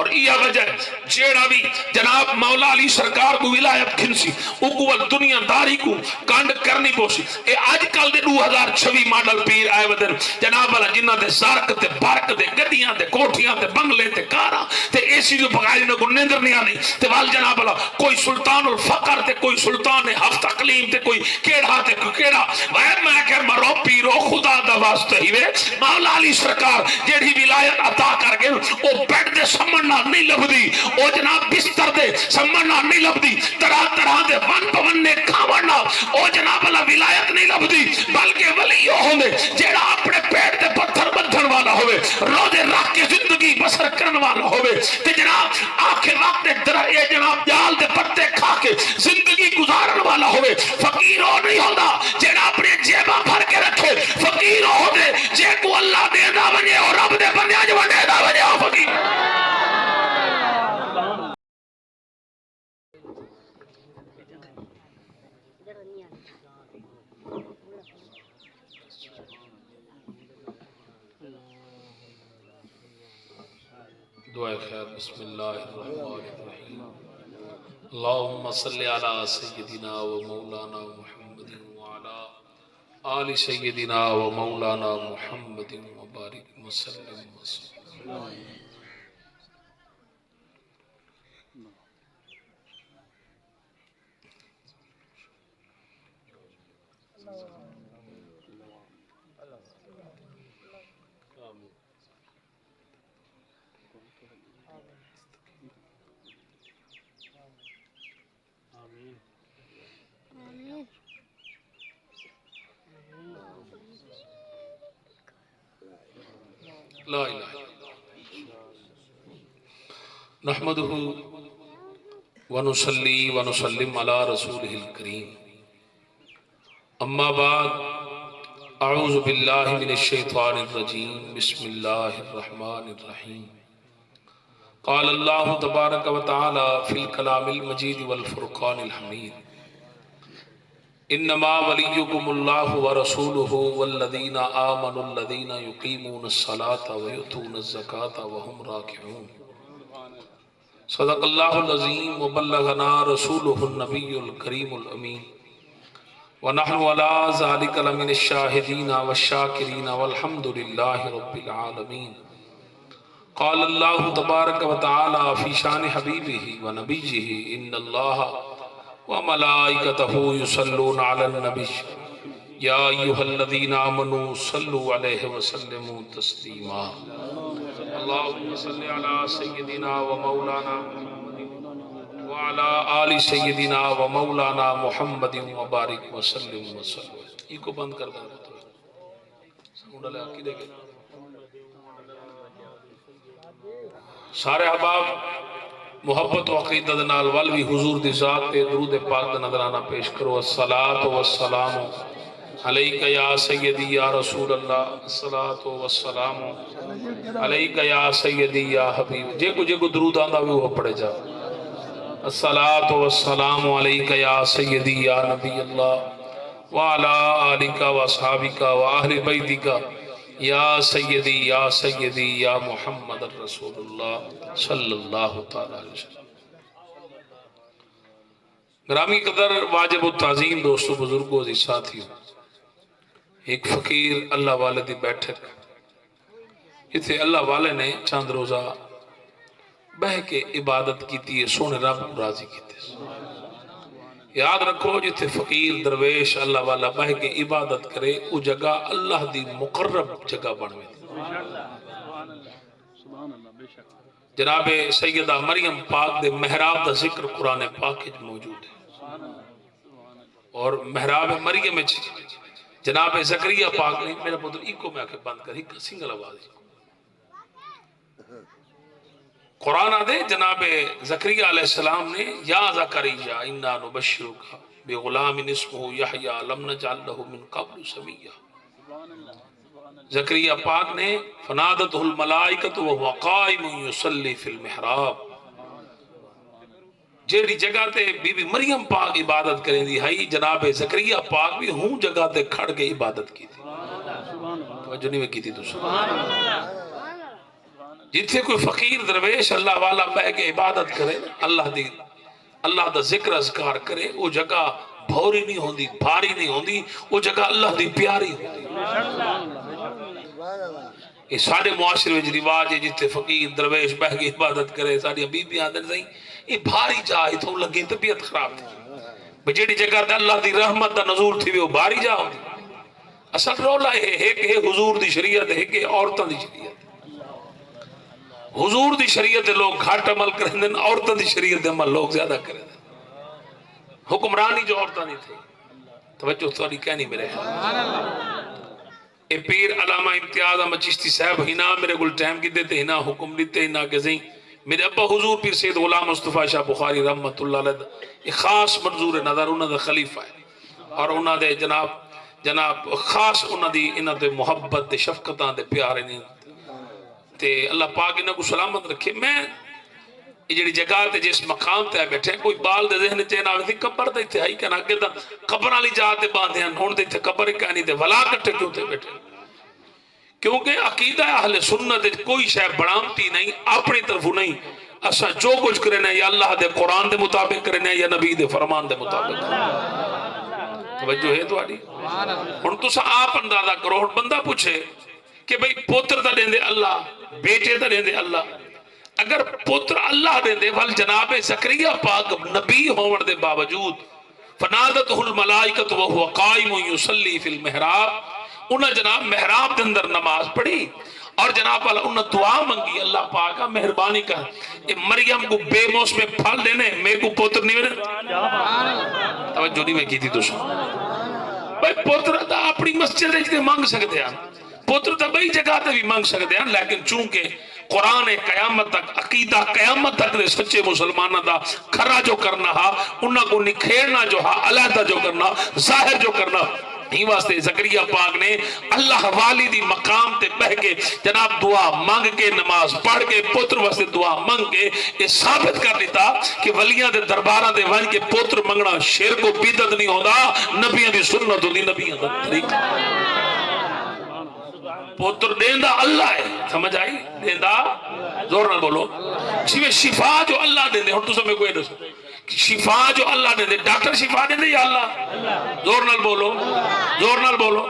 اور یہ وجہ جیڑا بھی جناب مولا علی سرکار کو ولایت کھنسی اگوال دنیا داری کو کانڈ کرنی پوسی اے آج کل دے 2026 ماڈل پیر آئے ودن جناب والا جنہ دے زارک تے بارک دے گڈیاں تے کوٹھیاں تے بنگلے تے کاراں تے ایسی جو بغیر نہ کو نیندر نہیں آنی تے وال جناب والا کوئی سلطان الفقر تے کوئی سلطان ہفت اقلیم تے کوئی کیڑا تے کوئی کیڑا میں کہ مرو پیرو خدا دا واسطہ ہی وے مولا علی سرکار جیڑی ولایت عطا کر گئے او بیڈ دے سمجھنا نہیں لبدی او جناب بستر دے سمجھنا نہیں لبدی طرح طرح دے ون پونے کھاونا او جناب اللہ ولایت نہیں لبدی بلکہ ولی ہوندے جیڑا اپنے پیٹ دے پتھر بدھن والا ہوئے روزے رکھ کے زندگی بسر کرن والا ہوئے تے جناب آخر وقت اے جناب جال دے پتے کھا کے زندگی گزارن والا ہوئے فقیر ہو نہیں ہوتا جیڑا اپنے جیبہ بھر کے رکھے فقیر ہو دے جے کو اللہ دے دا بنے اور رب دے بنے آج بنے دا بنے ہو فقیر دعائے خیر بسم اللہ الرحمن الرحیم اللہم صلی علی سیدنا و مولانا محمد وعلا آل سیدنا و مولانا محمد وبارک وسلم وسلم لا الہ الا اللہ نحمدہ ونصلی ونسلم علی رسولہ الکریم اما بعد اعوذ باللہ من الشیطان الرجیم بسم اللہ الرحمن الرحیم قال اللہ تبارک و تعالی فی الکلام المجید والفرقان الحمید انما ولیکم اللہ ورسولہ والذین آمنوا الذین یقیمون الصلاة ویؤتون الزکاة وهم راکعون صدق اللہ العظیم وبلغنا رسولہ النبی الکریم الامین ونحن علی ذلک لمن الشاہدین والشاکرین والحمد للہ رب العالمین قال اللہ تبارک و تعالی فی شان حبیبہ ونبیہ ان اللہ وملائکتہ یصلون علی النبی یا ایہا الذین آمنوا صلوا علیہ وسلموا تسلیما اللہم صلی علی سیدنا و مولانا وعلا آل سیدنا و مولانا محمد وبارک وسلم وسلم یہ کو بند کر دیں سموڈا لے آکی دیکھیں سارے احباب محبت و عقیدت نال والوی حضور دی ذات تے درود پاک دا نظرانہ پیش کرو الصلاة والسلام علیکہ یا سیدی یا رسول اللہ الصلاة والسلام علیکہ یا سیدی یا حبیب جے کو درود آندہ بھی وہ پڑے جا الصلاة والسلام علیکہ یا سیدی یا نبی اللہ وعلا آلکہ واصحابکہ وآہل بیتکہ یا سیدی یا محمد الرسول اللہ صلی اللہ تعالی علیہ وسلم گرامی قدر واجب التعظیم دوستو بزرگوں عزیز ساتھیوں ایک فقیر اللہ والے دی بیٹھک جتھے اللہ والے نے چاند روزہ بہ کے عبادت کی تھی سونے رب راضی کی تھی یاد رکھو جتھے فقیر درویش اللہ والا بہ کے عبادت کرے وہ جگہ اللہ دی مقرب جگہ بنوے جناب سیدہ مریم پاک دے محراب دا ذکر قرآن پاک موجود ہے اور محراب مریم جناب زکریہ پاک نے میرا پتر ایک میں آکے بند کر ایک سنگل آواز قرآن دے جناب زکریہ علیہ السلام نے یا زکریہ انا نبشرک بغلام اسمہ یحییٰ لم نجعل لہ من قبل سمیہ زکریہ پاک نے فنادتہ الملائکۃ وہو قائم یصلی فی المحراب جیڑی جگہ تے بی بی مریم پاک عبادت کریں دی ہائی جناب زکریہ پاک بھی ہوں جگہ تے کھڑ کے عبادت کی تھی توجہ نہیں میں کی تھی تو جتھے کوئی فقیر درویش اللہ والا بہ کے عبادت کرے اللہ دا ذکر اذکار کرے، وہ جگہ بھوری نہیں ہوندی، بھاری نہیں ہوندی، وہ جگہ اللہ دی پیاری ہوندی۔ یہ سارے معاشرے میں رواج ہے جتھے فقیر درویش بہ کے عبادت کرے، ساری بیبیاں آدھے نہیں یہ بھاری جا تو لگی طبیعت خراب تھی، جیڑی جگہ تے اللہ دی رحمت دا نزول تھی وہ بھاری جا ہوندی۔ اصل رولا ہے کہ حضور دی شریعت ہے کہ عورتوں دی شریعت، حضور دی شریعت لوگ گھٹ عمل کریں دن، عورتوں دی شریعت عمل لوگ زیادہ کریں دن۔ حکمرانی جو عورتوں نہیں تھی، توجہ تھوڑی کہنی میرے اے پیر علامہ امتیاز احمد چشتی صاحب ہی نہ میرے گل ٹائم کی دیتے ہی نہ حکم دیتے ہی نہ کہ زیں میرے ابا حضور پیر سید غلام مصطفیٰ شاہ بخاری رحمت اللہ علیہ ایک خاص منظور نظر انہوں دا خلیفہ ہے، اور انہوں دے جناب خاص انہوں دی انہوں دے محبت دے شفقتاں دے پیارے نہیں تے اللہ پاک انہوں کو سلامت رکھے۔ میں یہ جڑی جگہ تے جس مقام تے بیٹھے کوئی بال دے ذہن چین آگے تھی قبر تے اتھے آئی کہنا اگے تا قبر والی جاتے باندھے ہیں ہون تے اتھے قبر کہانی تے ولا کٹے کیوں تے بیٹھے، کیونکہ عقیدہ اہل سنت کوئی شے بڑامتی نہیں، اپنی طرف نہیں، اسا جو کچھ کرنے یا اللہ دے قرآن دے مطابق کرنے یا نبی دے فرمان دے مطابق۔ توجہ ہے تو آڑی ہن تسا آپ اندازہ کرو، ہن بندہ پوچھے کہ بھئی پوتر تا دیں دے اللہ، بیٹے تا دیں دے اللہ، اگر پتر اللہ دیں دے وال جناب زکریا پاک نبی ہون دے باوجود فنادتہ الملائکۃ وہو قائم یصلی فی المحراب، انہاں جناب محراب دے اندر نماز پڑھی اور جناب والا انہاں دعا منگی اللہ پاکا مہربانی کر اے مریم کو بے موسم پھل دینے میں کو پتر نہیں ہونے۔ توجہ نہیں میں کی تھی دوسرا بھائی پتر تا اپنی مسجد اجتے مانگ سکتے ہیں، پتر تا بئی جگہ تے بھی مانگ سکتے ہیں، لیکن چونکہ قرآن قیامت تک عقیدہ قیامت تک دے سچے مسلمانہ دا کھرا جو کرنا ہا انہاں کو نکھیرنا جو ہا علیحدہ جو کرنا ظاہر جو کرنا، ہی واسطے زکریا پاک نے اللہ والی دی مقام تے بہ کے جناب دعا مانگ کے نماز پڑھ کے پتر واسطے دعا مانگ کے یہ ثابت کر دیتا کہ ولیاں دے درباراں دے ون کے پتر منگنا شرک و بدعت نہیں ہوندا، نبیوں دی سنت ہوندی، نبیوں دا طریقہ۔ پتر دیندہ اللہ ہے، سمجھ آئی؟ دیندہ زور نہ بولو شفا جو اللہ دیندے، ہن تساں میں کوئی دسو شفا جو اللہ دیندے، ڈاکٹر شفا دیندے یا اللہ؟ زور نال بولو، زور نال بولو۔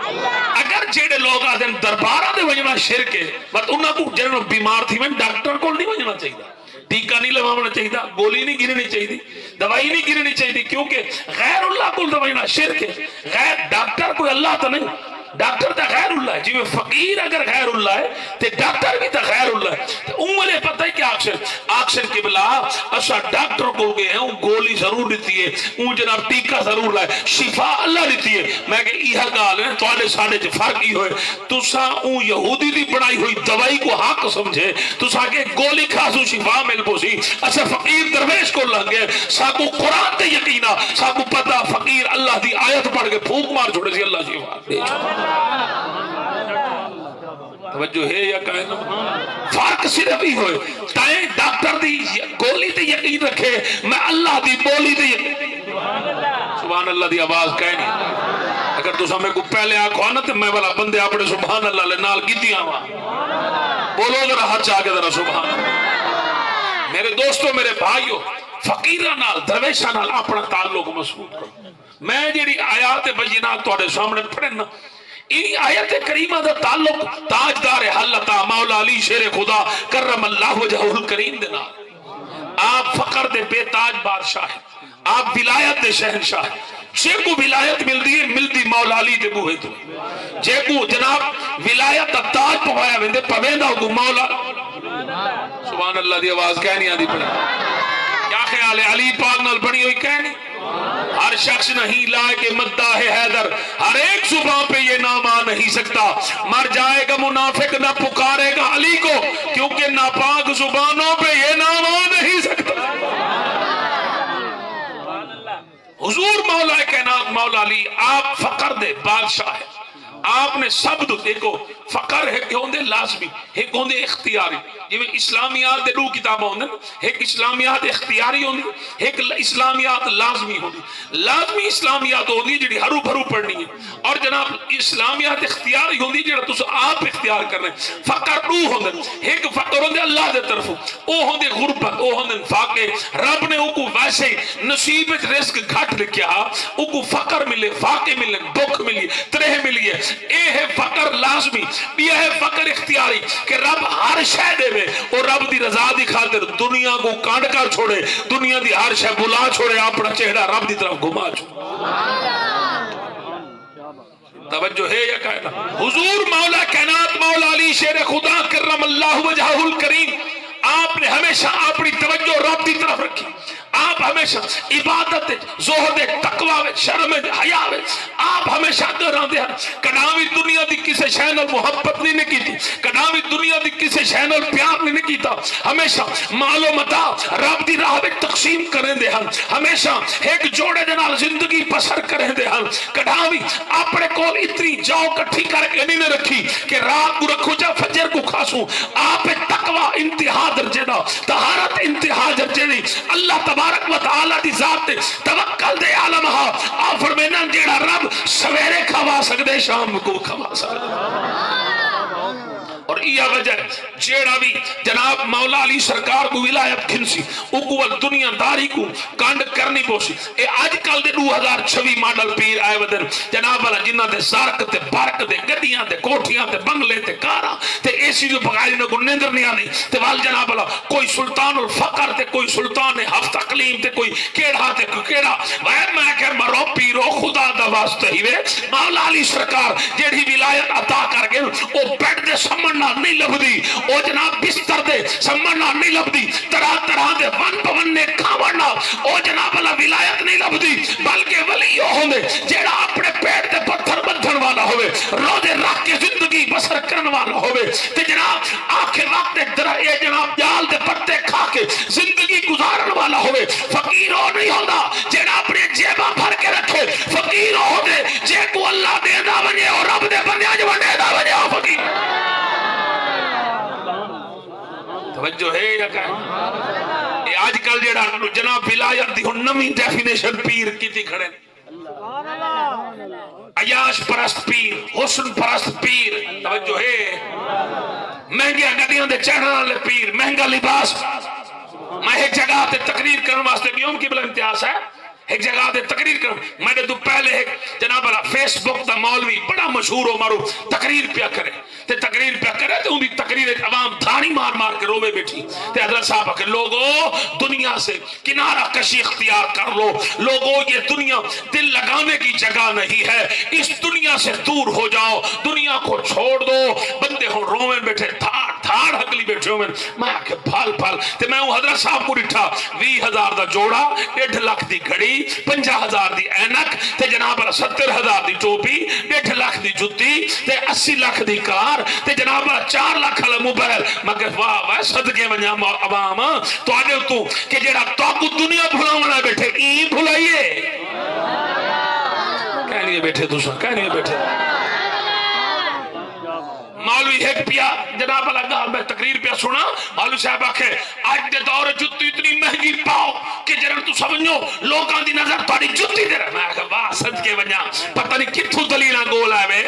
اگر جیڑے لوگ آدھیں دربارہ دے وجنا شرک ہے بٹ انہاں کو جنہوں بیمار تھی میں ڈاکٹر کو نہیں وجنا چاہیے، ٹیکہ نہیں لگانا چاہیے، گولی نہیں گرنی چاہیے، دوائی نہیں گرنی چاہیے، کیونکہ غیر اللہ کو وجنا شرک ہے۔ غیر ڈاکٹر کوئی اللہ تو نہیں، ڈاکٹر تا غیر اللہ ہے، جی میں فقیر اگر غیر اللہ ہے تے ڈاکٹر بھی تا غیر اللہ ہے۔ انہوں پتہ ہے کیا آکشن کے بلا اسا ڈاکٹر کو گئے ہیں، گولی ضرور دیتی ہے، ان جناب ٹیکہ ضرور لائے، شفا اللہ دیتی ہے۔ میں کہ یہ گال ہے تو آلے ساڑھے جو فرق ہی ہوئے تو سا ان یہودی دی بڑائی ہوئی دوائی کو حق سمجھے تو سا کہ گولی کھاسو شفا مل پوسی، اسا فقیر درویش کو لنگے سا کو قرآن تے یقینہ سا کو پتہ فقیر اللہ دی آیت پڑھ کے پھوک مار چھوڑے سی اللہ شفا دے چھوڑے۔ توجہ ہے یا کہنا فرق صرف ہی ہوئے تائیں ڈاکٹر دی گولی تے یقین رکھے، میں اللہ دی بولی تے یقین، سبحان اللہ دی آواز کہنی۔ اگر تو سامنے کو پہلے آنکھو آنا تو میں والا بندے اپنے سبحان اللہ لے نال کی دیا ہوا بولو ذرا ہاتھ چاہ کے ذرا سبحان اللہ۔ میرے دوستو میرے بھائیو فقیرہ نال درویشہ نال اپنا تعلق مضبوط کرو۔ میں جیڑی آیات بینات تواڈے سامنے پڑھنا این آیت کریمہ دا تعلق تاجدار حلتا مولا علی شیر خدا کرم اللہ وجہہ الکریم دینا، آپ فقر دے بے تاج بادشاہ ہیں، آپ ولایت دے شہنشاہ ہیں، جے کو ولایت ملدی مولا علی دے بوہے تو، جے کو جناب ولایت تاج پوایا ویندے پویندہ کو مولا، سبحان اللہ دی آواز کہنی آدھی پڑی، کیا خیال ہے علی پاک نال بڑی ہوئی کہنی؟ ہر شخص نہیں لائے کہ مداح حیدر، ہر ایک زبان پہ یہ نام آ نہیں سکتا، مر جائے گا منافق نہ پکارے گا علی کو، کیونکہ ناپاک زبانوں پہ یہ نام آ نہیں سکتا۔ حضور مولا کائنات مولا علی آپ فقر دے بادشاہ ہے، آپ نے سب دیکھو فقر ہے کہ ہوندے لازمی ہے کہ ہوندے اختیاری، جی اسلامیات دے 2 کتاباں ہوندے، ایک اسلامیات اختیاری ہوندی، ایک اسلامیات لازمی ہوندی۔ لازمی اسلامیات ہوندی جڑی ہرو بھرو پڑھنی ہے، اور جناب اسلامیات اختیاری ہوندی جڑا تس آپ اختیار کرنے۔ فقر 2 ہوندے، ایک فقر ہوندے اللہ دے طرف، او ہوندے غربت، او ہوندے فاقے۔ رب نے او کو ویسے نصیب وچ رزق گھٹ لکھیا، او کو فقر ملے، فاقے ملے، دکھ ملی، ترہ ملی ہے۔ اے ہے فقر لازمی، یہ ہے فقر اختیاری کہ رب ہر شے دے وے، اور رب دی رضا دی خاطر دنیا کو کانڈ کر چھوڑے، دنیا دی ہر شے بلا چھوڑے، اپنا چہرہ رب دی طرف گھما چھوڑے۔ توجہ ہے یا کائنات؟ حضور مولا کائنات مولا علی شیر خدا کرم اللہ وجہہ الکریم، آپ نے ہمیشہ اپنی توجہ رب دی طرف رکھی۔ آپ ہمیشہ عبادت زہد تقوی شرم حیا آپ ہمیشہ دراندے ہیں۔ کداوی دنیا دی کسے شے نال محبت نہیں کیتی، کداوی دنیا دی کسے شے نال پیار نہیں کیتا، ہمیشہ مال و متاع رب دی راہ وچ تقسیم کریندے ہیں، ہمیشہ ایک جوڑے دے نال زندگی بسر کریندے ہیں۔ کداوی اپنے کول اتنی جاؤ کٹھی کر کے نہیں رکھی کہ رات کو رکھو جا فجر کو کھاسوں۔ آپ تقوی انتہا درجے دا، طہارت انتہا درجے دی، اللہ تبارک و تعالی دی ذات تے توکل دے عالم ہا۔ آپ فرمینا جیڑا رب سویرے کھوا سکدے شام کو کھوا سکدے۔ اور یہ وجہ جیڑا بھی جناب مولا علی سرکار کو ولایت کھنسی اکول دنیا داری کو کانڈ کرنی پوسی۔ اے آج کل دے 2026 ماڈل پیر آئے ودن جناب والا جنہ دے سارک تے بارک دے گڈیاں تے کوٹھیاں تے بنگلے تے کاراں تے ایسی جو بغائی نہ کو نیندر نہیں آنی تے وال جناب والا کوئی سلطان الفقر تے کوئی سلطان ہفت اقلیم تے کوئی کیڑا تے کوئی کیڑا۔ وائر میں کہ مرو پیرو خدا دا واسطہ ہی وے مولا علی سرکار جیڑی ولایت عطا کر گئے او بیٹھ دے سمن نہیں لبدی، او جناب بستر دے سمجھنا نہیں لبدی، طرح طرح دے ون پونے کھاونا او جناب اللہ ولایت نہیں لبدی، بلکہ ولی ہوندے جیڑا اپنے پیٹ دے پتھر بدھن والا ہوئے، روزے رکھ کے زندگی بسر کرن والا ہوئے، تے جناب آخر وقت اے جناب جال دے پتے کھا کے زندگی گزارن والا ہوئے۔ فقیر ہو نہیں ہوندہ جیڑا اپنے جیبہ بھر کے رکھے، فقیر ہوندے جے کو اللہ دے دا ونجے اور رب دے بندے جو دے دا ونجے ہو فقیر۔ توجہ ہے یا کہ یہ آج کل جیڑا جناب ولایت دی ہن نمی ڈیفینیشن پیر کیتی کھڑے، عیاش پرست پیر، حسن پرست پیر، توجہ ہے، مہنگے گڈیاں دے چڑھن والے پیر، مہنگا لباس۔ میں ایک جگہ تے تقریر کرن واسطے گیا ہوں، قبلہ امتیاز ہے، ایک جگہ تے تقریر کرن، میں نے تو پہلے ایک جناب اللہ فیس بک دا مولوی بڑا مشہور ہو مارو تقریر پیا کرے، تے تقریر پیا کرے تے ان دی تقریر عوام تھانی مار مار کے روے بیٹھی، تے حضرت صاحب کہ لوگوں دنیا سے کنارہ کشی اختیار کر لو، لوگوں یہ دنیا دل لگانے کی جگہ نہیں ہے، اس دنیا سے دور ہو جاؤ، دنیا کو چھوڑ دو۔ بندے ہوں روے بیٹھے تھاڑ حقلی بیٹھے ہوئے، میں کہ پھال پھال تے میں وہ حضرت صاحب کو ڈٹھا 20,000 دا جوڑا، 1.5 لاکھ دی گھڑی، 50,000 دی اینک تے جناب 70,000 دی ٹوپی، 1.5 لاکھ دی جتی تے 80 لاکھ دی کار تے جناب 4 لاکھ والا موبائل۔ میں کہ واہ واہ صدقے ونجا عوام تو آدھے تو کہ جڑا تو کو دنیا بھلاونا بیٹھے ای بھلائیے کہنیے بیٹھے دوسرا کہنیے بیٹھے۔ مولوی ایک پیا جناب اللہ میں تقریر پیا سنا، مولوی صاحب آکھے آج دے دور جتی اتنی مہنگی پاؤ کہ جنہاں تو سمجھو لوگاں دی نظر تاری جتی دے رہا۔ میں کہا واہ صدقے ونجا پتہ نہیں کتھو دلیلہ گول آئے میں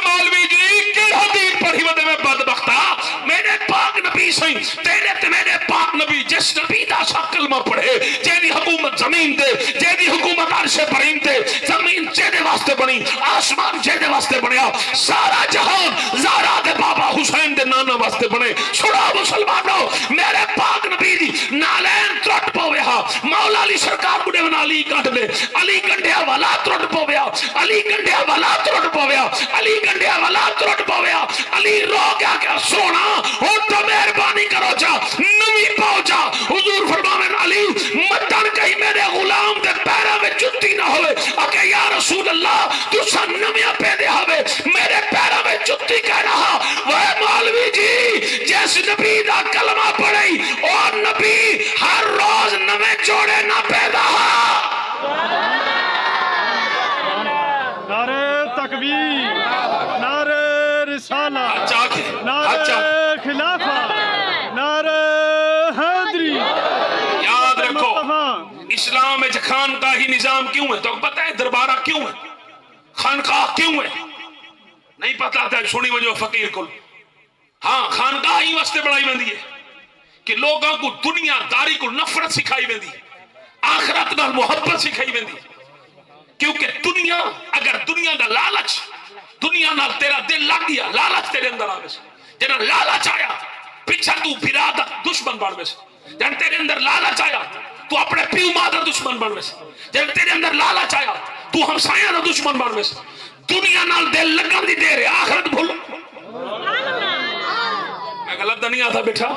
مولوی جی کہ حدیث پڑھی ودے میں بدبختہ میرے پاک نبی سہیں تیرے تے میرے پاک نبی جس نبی دا سا کلمہ پڑھے جیدی حکومت زمین دے، جیدی حکومت عرش برین دے، زمین جیدے واسطے بنی، آسمان جیدے واسطے بنیا، سارا جہان زارا دے بابا حسین دے نانا واسطے بنے۔ سڑا مسلمانوں میرے پاک نبی دی نالین ترٹ پویا، مولا علی سرکار کو دیونا علی کانٹ لے، علی گنڈیا والا ترٹ پویا، علی گنڈیا والا ترٹ پویا، علی گنڈیا والا ترٹ پویا، علی رو گیا کہ سونا اور تو مہربانی کرو جا نمی پاؤ جا۔ حضور فرماویں علی مدن کہیں میرے غلام دے پیرہ میں جتی نہ ہوئے، اکے یا رسول اللہ تو سن نمیاں پیدے ہوئے میرے پیرہ میں جتی کہہ رہا۔ وہ مولوی جی جیس نبی دا کلمہ پڑھئی اور نبی ہر روز نوے جوڑے نہ پیدا نعرہ تکبیر، نعرہ رسالہ، نعرہ خلافہ، اسلام میں خانقاہی نظام کیوں ہے؟ تو پتہ ہے دربارہ کیوں ہے؟ خانقاہ کیوں ہے؟ نہیں پتا تھا، سنی وجہ فقیر کو ہاں خانقاہ ہی واسطے بنائی ویندی ہے کہ لوگوں کو دنیا داری کو نفرت سکھائی ویندی، آخرت نال محبت سکھائی ویندی. کیونکہ دنیا اگر دنیا دا لالچ دنیا نال تیرا دل لگ گیا، لالچ تیرے اندر آوے سے، جنا لالچ آیا پیچھا تو پھرا دا دشمن بن وے سے، جن تیرے اندر لالچ آیا تو اپنے پیو ماں دا دشمن بن وے سے، جن تیرے اندر لالچ آیا تو ہمسایہ دا دشمن بن وے سے. دنیا نال دل لگن دی دیر ہے، آخرت بھول. میں غلط نہیں آتا بیٹھا،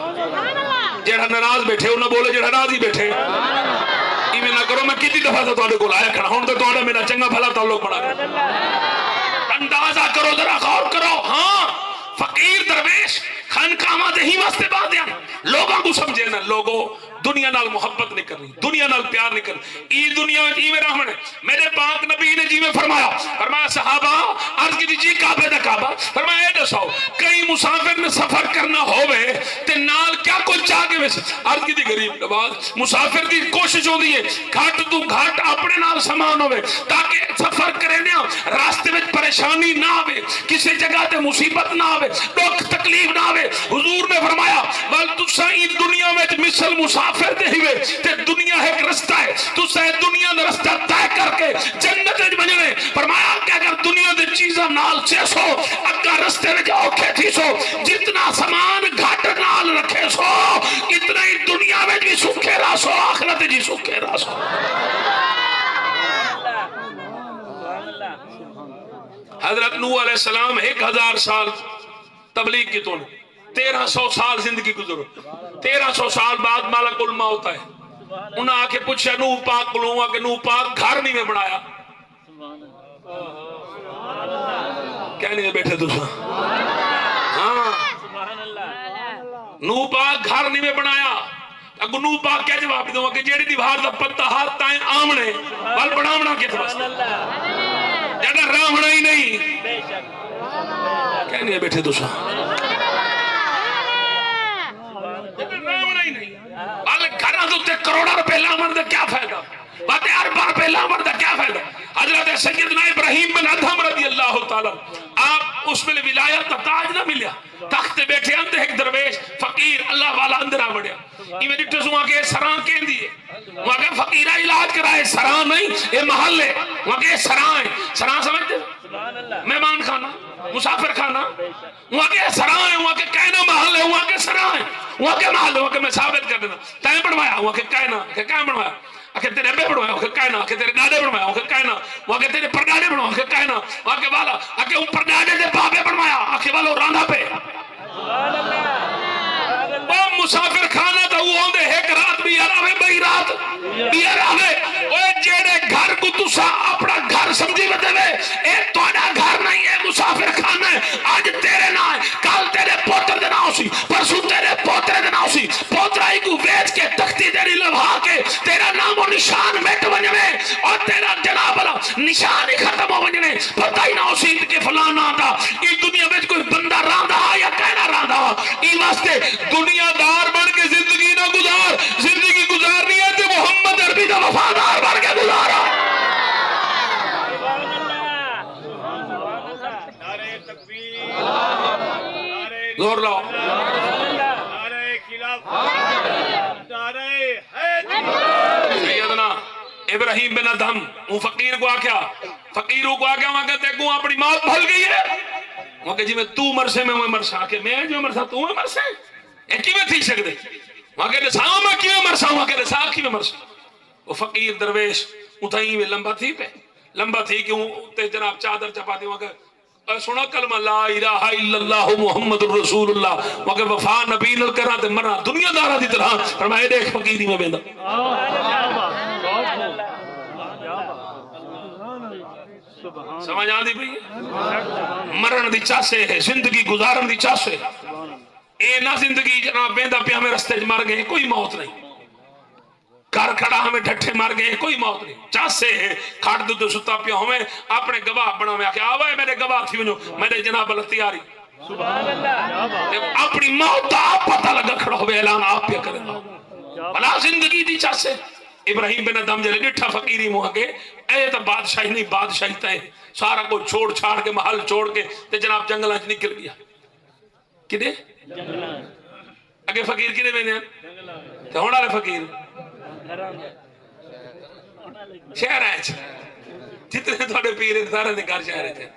جڑا ناراض بیٹھے انہاں بولے جڑا راضی بیٹھے. ایویں نہ کرو، میں کتنی دفعہ تو تواڈے کول آیا کھڑا، ہن تے تواڈا میرا چنگا بھلا تعلق بنا کر اندازہ کرو، ذرا غور کرو. ہاں فقیر درویش خانقاہاں تے ہی واسطے باندھے لوگوں کو سمجھے نا، لوگوں دنیا نال محبت نہیں کرنی، دنیا نال پیار نہیں کرنی. ای دنیا میں جی میں رحمن ہے. میرے پاک نبی نے جی میں فرمایا صحابہ عرض کی جی کعبے دا کعبہ، فرمایا اے دسو کئی مسافر نے سفر کرنا ہوئے تے نال کیا کوئی چاہ کے ویسے عرض کی غریب نواز مسافر دی کوشش ہوندی ہے گھٹ تو گھٹ اپنے نال سامان ہوئے تاکہ سفر کرے نا راستے میں پریشانی نہ آوے، کسی جگہ تے مصیبت نہ آوے، دکھ تکلیف نہ آوے. حضور نے فرمایا ول تساں اس دنیا میں مثل مسافر دے ہوئے تے دنیا ایک رستہ ہے، تساں دنیا دا رستہ طے کر کے جنت وچ بننے. فرمایا کہ اگر دنیا دے چیزاں نال چیسو اگا رستے وچ اوکھے تھی سو، جتنا سامان گھٹ نال رکھے سو اتنا ہی دنیا میں بھی سکھے رہ سو، آخرت جی سکھے رہ سو. حضرت نوح علیہ السلام 1000 سال تبلیغ کی تو 1300 سال زندگی گزرو، 1300 سال بعد ملک الموت ہے. انہاں آ کے پوچھا نوح پاک کو کہ نوح پاک گھر نہیں میں بنایا؟ کہنے دے بیٹھے دوسرا ہاں نوح پاک گھر نہیں میں بنایا. اگو نوح پاک کیا جواب دوں کہ جیڑی دیوار دا پتہ ہاتھ تائیں آمنے بل بناونا کس واسطے جگہ راہنا ہی نہیں. کہنے دے بیٹھے دوسرا کروڑا روپے لامن دا کیا فائدہ، بات اربا روپے لامن دا کیا فائدہ. حضرت سیدنا ابراہیم بن ادھم رضی اللہ تعالی آپ اس میں ولایت کا تاج نہ ملیا، تخت بیٹھے اندر ایک درویش فقیر اللہ والا اندر آ بڑیا. ایویں ڈٹھو سو کے سراں کہندی ہے، وہاں کے فقیرہ علاج کرائے سراں نہیں اے محل ہے، وہاں کے سراں ہے. سراں سمجھتے مہمان خانہ مسافر خانہ، وہاں کے سراں ہے، وہاں کے کہنا محل ہے، وہاں کے سراں ہے، وہاں کے محل ہے. وہاں کے میں ثابت کر دینا تائیں بنوایا، وہاں کے کہنا کہ کہیں بنوایا، کہ تیرے ابے بنوایا، کہ کہنا کہ تیرے دادے بنوایا، کہ کہنا وہاں کے تیرے پردادے بنوایا، کہ کہنا وہاں کے والا کہ ان پردادے دے بابے بنوایا، کہ والا راندہ پہ. وہ مسافر خانہ تھا وہ ہوندے ایک رات بھی آراوے بئی رات بھی آراوے. اوہ جیڑے گھر کو تسا اپنا گھر سمجھی میں دے اے توڑا گھر نہیں ہے، مسافر خانہ ہے. آج تیرے نہ ہے، کل تیرے پوتر دے نہ سی، پرسو تیرے پوتر دے نہ سی، پوترائی کو بیچ کے تختی دیری لبھا کے تیرا نام و نشان مٹ ونجنے اور تیرا جناب اللہ نشان ہی ختم ہو ونجنے. پتہ ہی نہ ہو سید کے فلانا تھا اس دنیا میں کوئی بندہ راندہ یا کہنا راندہ. ای واسطے دنیا دار بن کے زندگی نہ گزار، زندگی گزارنی ہے تو محمد عربی کا وفادار بن کے گزارا. زور لاؤ سیدنا ابراہیم بن ادھم وہ فقیر کو آکیا، فقیروں کو آکیا وہاں کہتے ہیں اپنی موت بھل گئی ہے. وہاں کہ جی میں تو مرسے میں مرسا، کہ میں جو مرسا تو میں مرسے ایک ہی میں تھی سکتے. وہاں کہتے ساں میں کیوں مرسا، وہاں کہتے ساں کی میں مرسا. وہ فقیر درویش اتھائی میں لمبا تھی پہ لمبا تھی کیوں تے جناب چادر چپا دی. وہاں کہ سنا کلمہ لا الہ الا اللہ محمد الرسول اللہ. وہاں کہ وفا نبی نل کرا تے مرا دنیا دارہ دی طرح فرمائے دیکھ فقیری میں بیندہ. سمجھ آن دی بھئی مرن دی چاسے ہے، زندگی گزارن دی چاسے. اے نہ زندگی جناب بیندہ پہ ہمیں رستے مر گئے، کوئی موت نہیں. گھر کھڑا ہمیں ڈھٹھے مر گئے، کوئی موت نہیں. چاسے ہے کھاٹ دو ستا پیا ہمیں اپنے گواہ بنا میں آکے آوائے میرے گواہ تھی ونجو میرے جناب اللہ تیاری. اپنی موت آپ پتہ لگا کھڑا ہوئے اعلان آپ پہ کرے گا. بلا زندگی دی چاسے ابراہیم بن ادم جلے ڈٹھا فقیری منہ کے اے تو بادشاہی نہیں بادشاہی تے سارا کو چھوڑ چھاڑ کے محل چھوڑ کے تے جناب جنگلاں چ نکل گیا کدے اگے فقیر کدے ویندے تے ہن والے فقیر شہر ہے جتنے تھوڑے پیر سارے دے گھر شہر ہے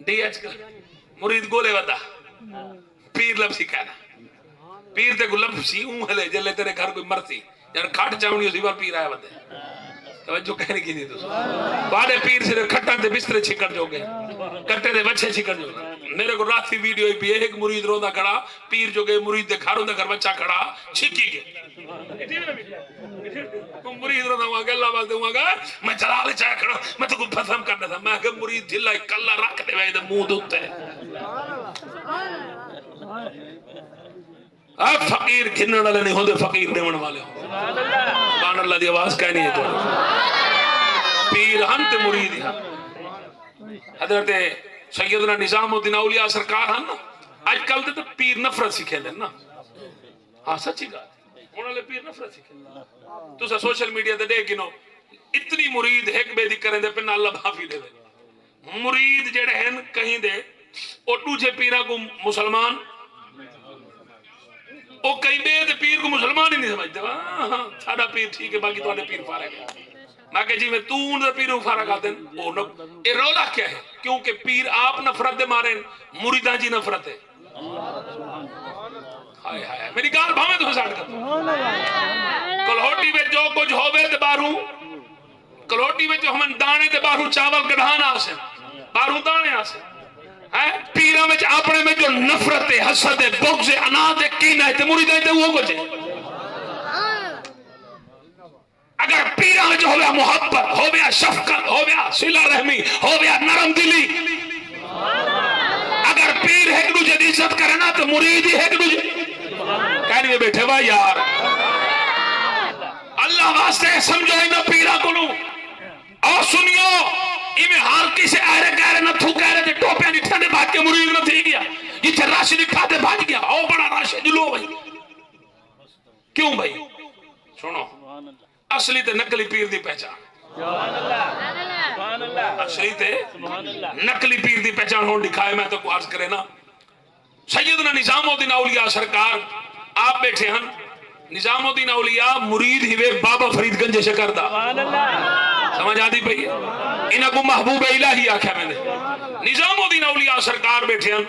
ڈی ایچ کا مرید گولے ودا پیر لفظی کہنا پیر تے کو لفظی اون ہلے جلے تیرے گھر کوئی مرسی یار کھٹ چاونی اسی بار پیر آیا ودے توجہ کہنے کی دی تو باڑے پیر صرف کھٹاں تے بسترے چھکڑ جو گے کٹے دے بچے چھکڑ جو گے میرے کو رات کی ویڈیو ہی پی ایک مرید روندا کھڑا پیر جو گے مرید دے گھر ہوندا گھر بچہ کھڑا چھکی گئے مرید روندا ہوا کہ اللہ واسطے ہوا گا میں جلال چاہ کھڑا میں تو کو پسند کرنا تھا میں کہ مرید ڈھلا کلا رکھ دے وے تے منہ دے آپ فقیر کھنن والے نہیں ہوندے فقیر دیون والے ہو سبحان اللہ دی آواز کہنی ہے تو پیر ہن تے مرید ہن حضرت سیدنا نظام الدین اولیاء سرکار ہن اج کل تے پیر نفرت سکھے دے نا ہاں سچی گل ہن والے پیر نفرت سکھے تسا سوشل میڈیا تے دیکھ گنو اتنی مرید ایک بے دی کریں دے پن اللہ معافی دے مرید جڑے ہیں کہیں دے او دوجے پیراں کو مسلمان او کئی بے دے پیر کو مسلمان ہی نہیں سمجھتے ہاں ساڈا پیر ٹھیک ہے باقی تواڈے پیر فارغ ہے میں کہ جی میں تو دے پیروں فارغ آ دین او اے رولا کیا ہے کیونکہ پیر آپ نفرت دے مارے مریداں جی نفرت ہے ہائے ہائے میری گال بھاویں تو ساڈ کر کلوٹی وچ جو کچھ ہوے تے باہروں کلوٹی وچ ہمن دانے تے باہروں چاول کڈھانا آسے باہروں دانے آسے پیراں وچ اپنے میں جو نفرت ہے حسد ہے بغض ہے اناد ہے کینہ ہے تے مریداں تے وہ کچھ ہے اگر پیراں وچ ہویا محبت ہویا شفقت ہویا صلہ رحمی ہویا نرم دلی اگر پیر ایک دوجے دی عزت کرے نا تو مرید ہی ایک دوجے کہنے بیٹھے وا یار اللہ واسطے سمجھو انہاں پیراں کولوں اور سنیو ایویں ہر کسی ایرے گہرے نہ تھو گہرے تے ٹوپیاں نٹھا دے بھاگ کے مرید نہ تھی گیا جتھے رش نکھا دے بھاگ گیا او بڑا رش ہے جلو بھائی کیوں بھائی سنو اصلی تے نقلی پیر دی پہچان اصلی تے نقلی پیر دی پہچان ہون دکھائے میں تو کو عرض کرے نا سیدنا نظام الدین اولیاء سرکار آپ بیٹھے ہیں نظام الدین اولیاء مرید ہی وے بابا فرید گنج شکردہ سمجھ آدھی پئی انہاں کو محبوب الہی آکھیا میں نے نظام الدین اولیاء سرکار بیٹھے ہیں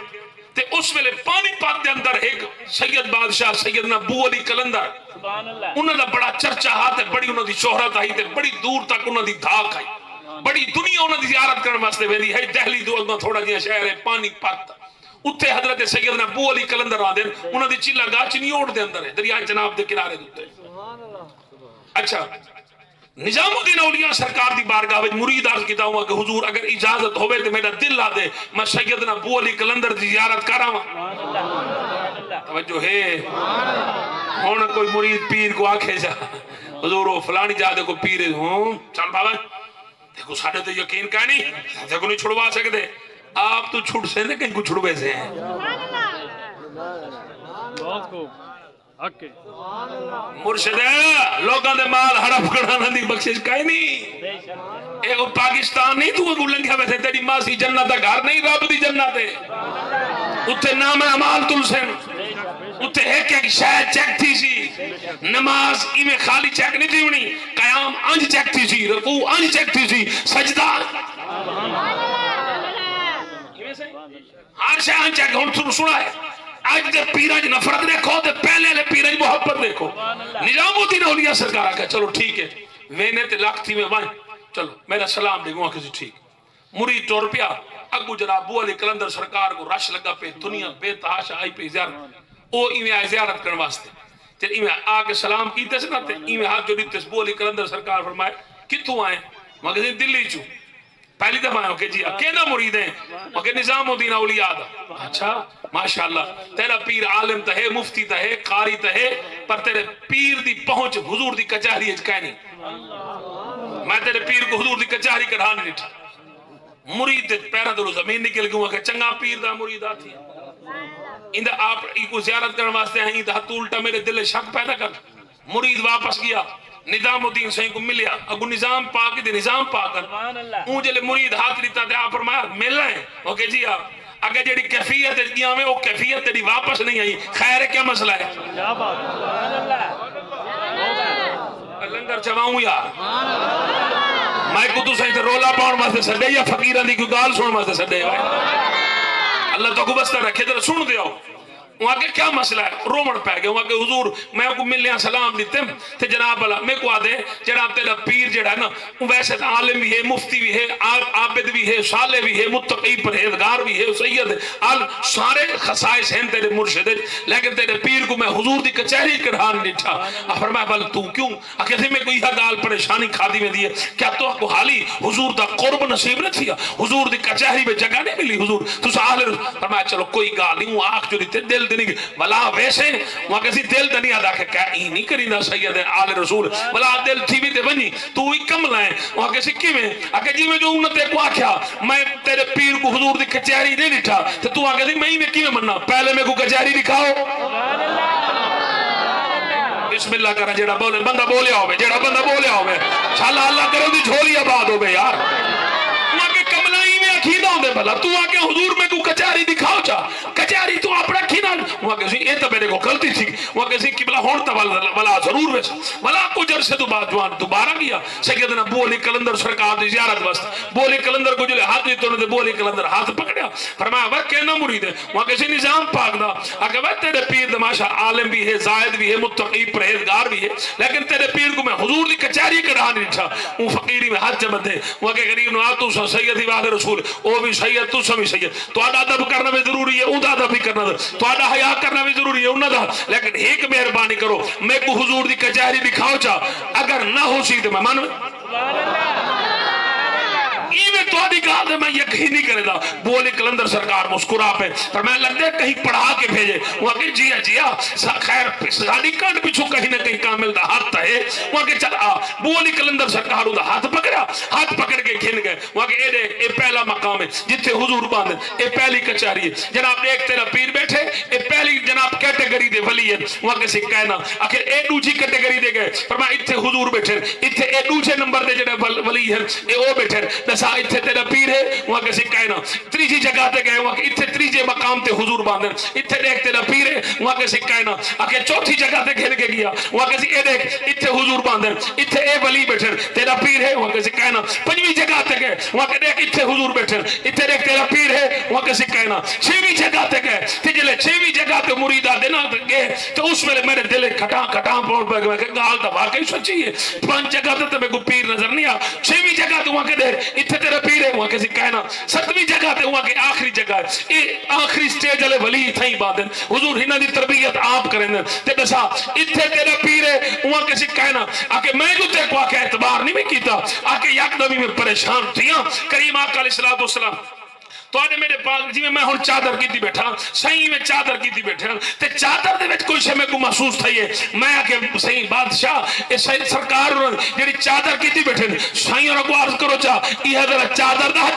تے اس ویلے پانی پات دے اندر ایک سید بادشاہ سیدنا ابو علی کلندر انہاں دا بڑا چرچا ہاتھ ہے بڑی انہاں دی شہرت آئی تے بڑی دور تک انہاں دی دھاک آئی بڑی دنیا انہاں دی زیارت کرن واسطے ویندی ہے دہلی دو اگوں تھوڑا جہا شہر ہے پانی پات اتھے حضرت سیدنا ابو علی کلندر آ دین انہاں دی چیلا گاہ چنیوڑ دے اندر ہے دریائے جناب دے کنارے دے اچھا نظام الدین اولیاء سرکار دی بارگاہ وچ مرید عرض کیتا ہوا کہ حضور اگر اجازت ہوے تے میرا دل لا دے میں سیدنا ابو علی کلندر دی زیارت کراواں توجہ ہے ہن کوئی مرید پیر کو آکھے جا حضور او فلانی جا دے کو پیر ہوں چل بابا دیکھو ساڈے تے یقین کا نہیں دیکھو نہیں چھڑوا سکدے آپ تو چھڑ سے نے کہیں کو چھڑوے سے ہیں بہت خوب مرشد لوگاں دے مال ہڑپ کڑانا دی بخشش کہیں نہیں اے وہ پاکستان نہیں تو اگو لنگیا ویسے تیری ماں سی جنت دا گھر نہیں رب دی جنت ہے اتھے نام اعمال تلسن اتھے ایک شاید چیک تھی سی نماز ایمیں خالی چیک نہیں تھی ہونی قیام انج چیک تھی سی رکوع انج چیک تھی سی سجدہ ہر شاید انج چیک ہون سنا ہے آج دے پیرانج نفرت دیکھو تے پہلے لے پیرانج محبت دیکھو نظام الدین اولیاء سرکار آکھا چلو ٹھیک ہے وینے تے لاکھ تھی میں وائیں چلو میرا سلام دے گو آکھا سی ٹھیک مرید ٹور پیا اگو جناب ابو علی کلندر سرکار کو رش لگا پہ دنیا بے تحاشا آئی پہ زیارت او ایویں آئے زیارت کرن واسطے تے ایویں آکے سلام کیتے سے نا تے ایویں ہاتھ جو دیتے ابو علی کلندر سرکار فرمائے کتوں آئے مگر دلی چوں پہلی دفعہ آئے کہ جی اکینا مرید ہیں مگر نظام الدین اولیاء دا اچھا ماشاءاللہ تیرا پیر عالم تا ہے مفتی تا ہے قاری تا ہے پر تیرے پیر دی پہنچ حضور دی کچہری اج کہنی میں تیرے پیر کو حضور دی کچہری کڑھانے نہیں تھا مرید پیرا دلو زمین نکل گیا کہ چنگا پیر دا مرید آتی اندہ آپ کو زیارت کرنے واسطے ہیں اندہ ہاتھ الٹا میرے دل شک پیدا کر مرید واپس گیا نظام الدین سائیں کو ملیا اگو نظام پاک دے نظام پاکن اون جلے مرید ہاتھ لیتا تے آپ فرمایا مل رہے ہیں اوکے جی اگر جڑی کیفیت ہے میں وہ کیفیت تیری واپس نہیں آئی خیر ہے کیا مسئلہ ہے لنگر چواؤں یار میں کو تو سائیں تے رولا پاؤن واسطے سڈے یا فقیران دی کوئی گال سن واسطے سڈے اللہ تو کو بستہ رکھے تے سن دیو وہاں کے کیا مسئلہ ہے رومن پہ گئے وہاں کے حضور میں کو ملیا سلام دیتے تھے جناب اللہ میں کو آدھے جناب تیرا پیر جڑا ہے نا ویسے عالم بھی ہے مفتی بھی ہے عابد بھی ہے صالح بھی ہے متقی پرہیزگار بھی ہے سید ہے سارے خصائص ہیں تیرے مرشد لیکن تیرے پیر کو میں حضور دی کچہری کران نٹھا فرمایا بل تو کیوں کہتے میں کوئی گال پریشانی کھادی میں دیئے کیا تو کو حالی حضور دا قرب نصیب نہ تھیا حضور دی کچہری میں جگہ نہیں ملی حضور تو سآل فرمایا چلو کوئی گال نہیں ہوں آنکھ جو دیتے دل دنی ولا ویسے وہاں کسی دل دنی آدھا کہ کیا ہی نہیں کرینا سید آل رسول ولا دل تھی بھی دے بنی تو ہی کم لائیں وہاں کسی کی میں آکے جی میں جو انتے کو آکھیا میں تیرے پیر کو حضور دی کچہری نہیں نٹھا تو آکے دی میں ہی میں کی میں مننا پہلے میں کو کچہری دکھاؤ بسم اللہ کرنا جیڑا بولے بندہ بولیا ہوئے جیڑا بندہ بولیا ہوئے شاءاللہ اللہ کرو دی جھولی آباد ہوئے یار وہاں کے کملائی میں اکھیدہ ہوندے بھلا تو آکے حضور میں کو کچہری دکھاؤ چاہ کچہری تو آپ رکھی نا وہاں کسی یہ تو میرے کو غلطی تھی وہاں کسی قبلہ ہونتا والا ضرور ویسا والا کو جر سے دوبارہ گیا سیدنا ابو علی کلندر سرکار دی زیارت وست ابو علی کلندر کو جلے ہاتھ دیتوں نے ابو علی کلندر ہاتھ پکڑیا فرمایا وہ کہنا مرید ہے وہاں کسی نظام پاک دا اگر وہ تیرے پیر دماشا عالم بھی ہے زائد بھی ہے متقی پرہیزگار بھی ہے لیکن تیرے پیر کو میں حضور دی کچہری کرا نہیں تھا وہ فقیری میں ہاتھ جمع دے وہاں کے غریب نواتو سا سیدی واحد رسول او بھی سید تو سمی سید تو آدھا ادب کرنا بھی ضروری ہے اندھا ادب بھی کرنا تو آدھا حیاء کرنا بھی ضروری ہے انہاں دا لیکن ایک مہربانی کرو میں کو حضور دی کچہری دکھاؤ چاہ اگر نہ ہو سی تو میں مان ایویں تو آدھی کہا تھا میں یقین نہیں کرے دا بولے کلندر سرکار مسکرا پہ پر میں لگ دے کہیں پڑھا کے بھیجے وہاں کہ جیا خیر سادی کانٹ پیچھو کہیں نہ کہیں کامل دا ہاتھ ہے وہاں کہ چل بولے کلندر سرکار دا ہاتھ پکڑا ہاتھ پکڑ کے کھن گئے وہاں کہ اے پہلا مقام ہے جتھے حضور باندھے اے پہلی کچہری ہے جناب ایک تیرا پیر بیٹھے اے پہلی جناب کیٹیگری دے ولی ہے وہاں کسی کہنا آخر اے دوجی کیٹیگری دے گئے پر میں اتھے حضور بیٹھے اتھے اے دوجے نمبر دے جناب ولی ہے اے او بیٹھے اتھے تیرا پیر ہے وہاں کسی کہنا تریجی جگہ تے گئے وہاں اتھے تریجے مقام تے حضور باندھن اتھے دیکھ تیرا پیر ہے وہاں کسی کہنا آکے چوتھی جگہ تے گھر کے گیا وہاں کسی اے دیکھ اتھے حضور باندھن اتھے اے ولی بیٹھن تیرا پیر ہے وہاں کسی کہنا پنجویں جگہ تے گئے وہاں کے دیکھ اتھے حضور بیٹھن اتھے دیکھ تیرا پیر ہے وہاں کسی کہنا چھویں جگہ تے گئے تے جلے چھویں جگہ تے مریدہ دینا گئے تو اس میں میرے دل کھٹاں پڑھ پہ گئے کہ گال تا واقعی سچی ہے پانچ جگہ تے میں کو پیر نظر نہیں آ چھویں جگہ تے وہاں کے دیکھ اتھے تیرا پیر ہے وہاں کسی کہنا ستویں جگہ تے وہاں کے آخری جگہ ہے آخری سٹیج علی ولی تھائیں بادن حضور ہنہ دی تربیت آپ کریں تے دسا اتھے تیرا پیر ہے وہاں کسی کہنا آکے میں جو تے کو آکے اعتبار نہیں میں کیتا آکے یک دمی میں پریشان تھیاں کریم آقا علیہ السلام تو آنے میرے پاس جی میں ہون چادر کی تھی بیٹھا صحیح میں چادر کی تھی بیٹھا تے چادر دے وچ کوئی شے میں کو محسوس تھا یہ میں آکے صحیح بادشاہ اے صحیح سرکار جڑی چادر کی تھی بیٹھے صحیح اور کو عرض کرو چاہ یہ ذرا چادر دا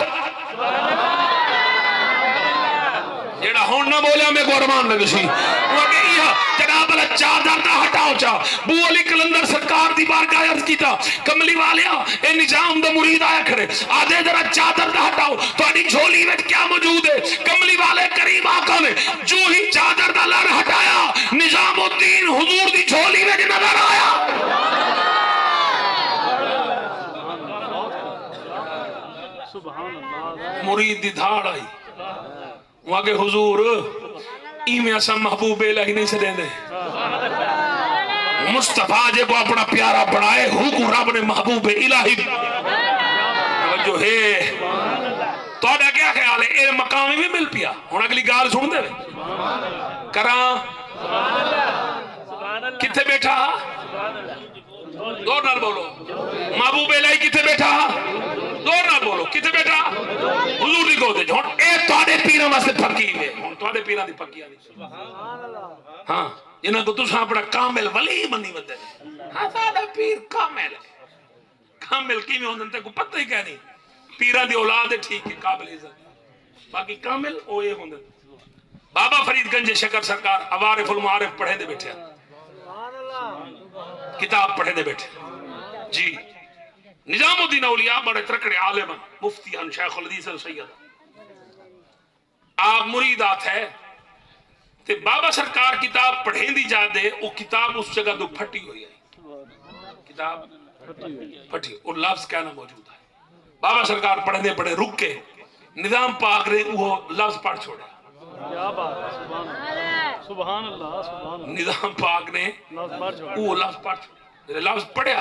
جڑا ہون نہ بولیا میں کو ارمان لگ سی وہ کہ یہ جناب اللہ چادر دا ہٹاؤ چاہ بو علی کلندر سرکار دی بارگاہ عرض کیتا کملی والیا اے نظام دا مرید آیا کھڑے آدھے ذرا چادر دا ہٹاؤ تو آنی جھولی میں کیا موجود ہے کملی والے کریم آقا نے جو ہی چادر دا لڑ ہٹایا نظام الدین حضور دی جھولی میں نظر آیا مرید دی دھاڑ آئی وہاں کے حضور ایمیں اسا محبوب الہی نہیں سے دیں دے مصطفیٰ جے کو اپنا پیارا بڑھائے حکم رب نے محبوب الہی جو ہے تو آدھا کیا خیال ہے اے مقامی بھی مل پیا ہون اگلی گال سن دے کراں کتے بیٹھا دور نال بولو محبوب الہی کتے بیٹھا دور نال بولو کتے بیٹھا حضور دی کو دے جھون اے تواڈے پیراں واسطے پکی ہے ہن تواڈے پیراں دی پکی آ ہاں جنہاں کو تساں اپنا کامل ولی منی ودے ہاں ساڈا پیر کامل ہے کامل کیویں ہوندے تے کو پتہ ہی کہ نہیں پیراں دی اولاد ہے ٹھیک ہے قابل عزت باقی کامل او اے ہوندے بابا فرید گنج شکر سرکار عوارف المعارف پڑھے دے بیٹھے کتاب پڑھے دے بیٹھے جی نظام الدین اولیاء بڑے ترکڑے عالم ہیں، مفتی ہیں، شیخ الحدیث سید آپ مریدات ہے تے بابا سرکار کتاب پڑھیں دی جا دے وہ کتاب اس جگہ تو پھٹی ہوئی ہے، کتاب پھٹی اور لفظ کہنا موجود ہے، بابا سرکار پڑھنے پڑھے رک کے نظام پاک نے وہ لفظ پڑھ چھوڑا، سبحان اللہ سبحان اللہ، نظام پاک نے وہ لفظ پڑھ چھوڑا، لفظ پڑھیا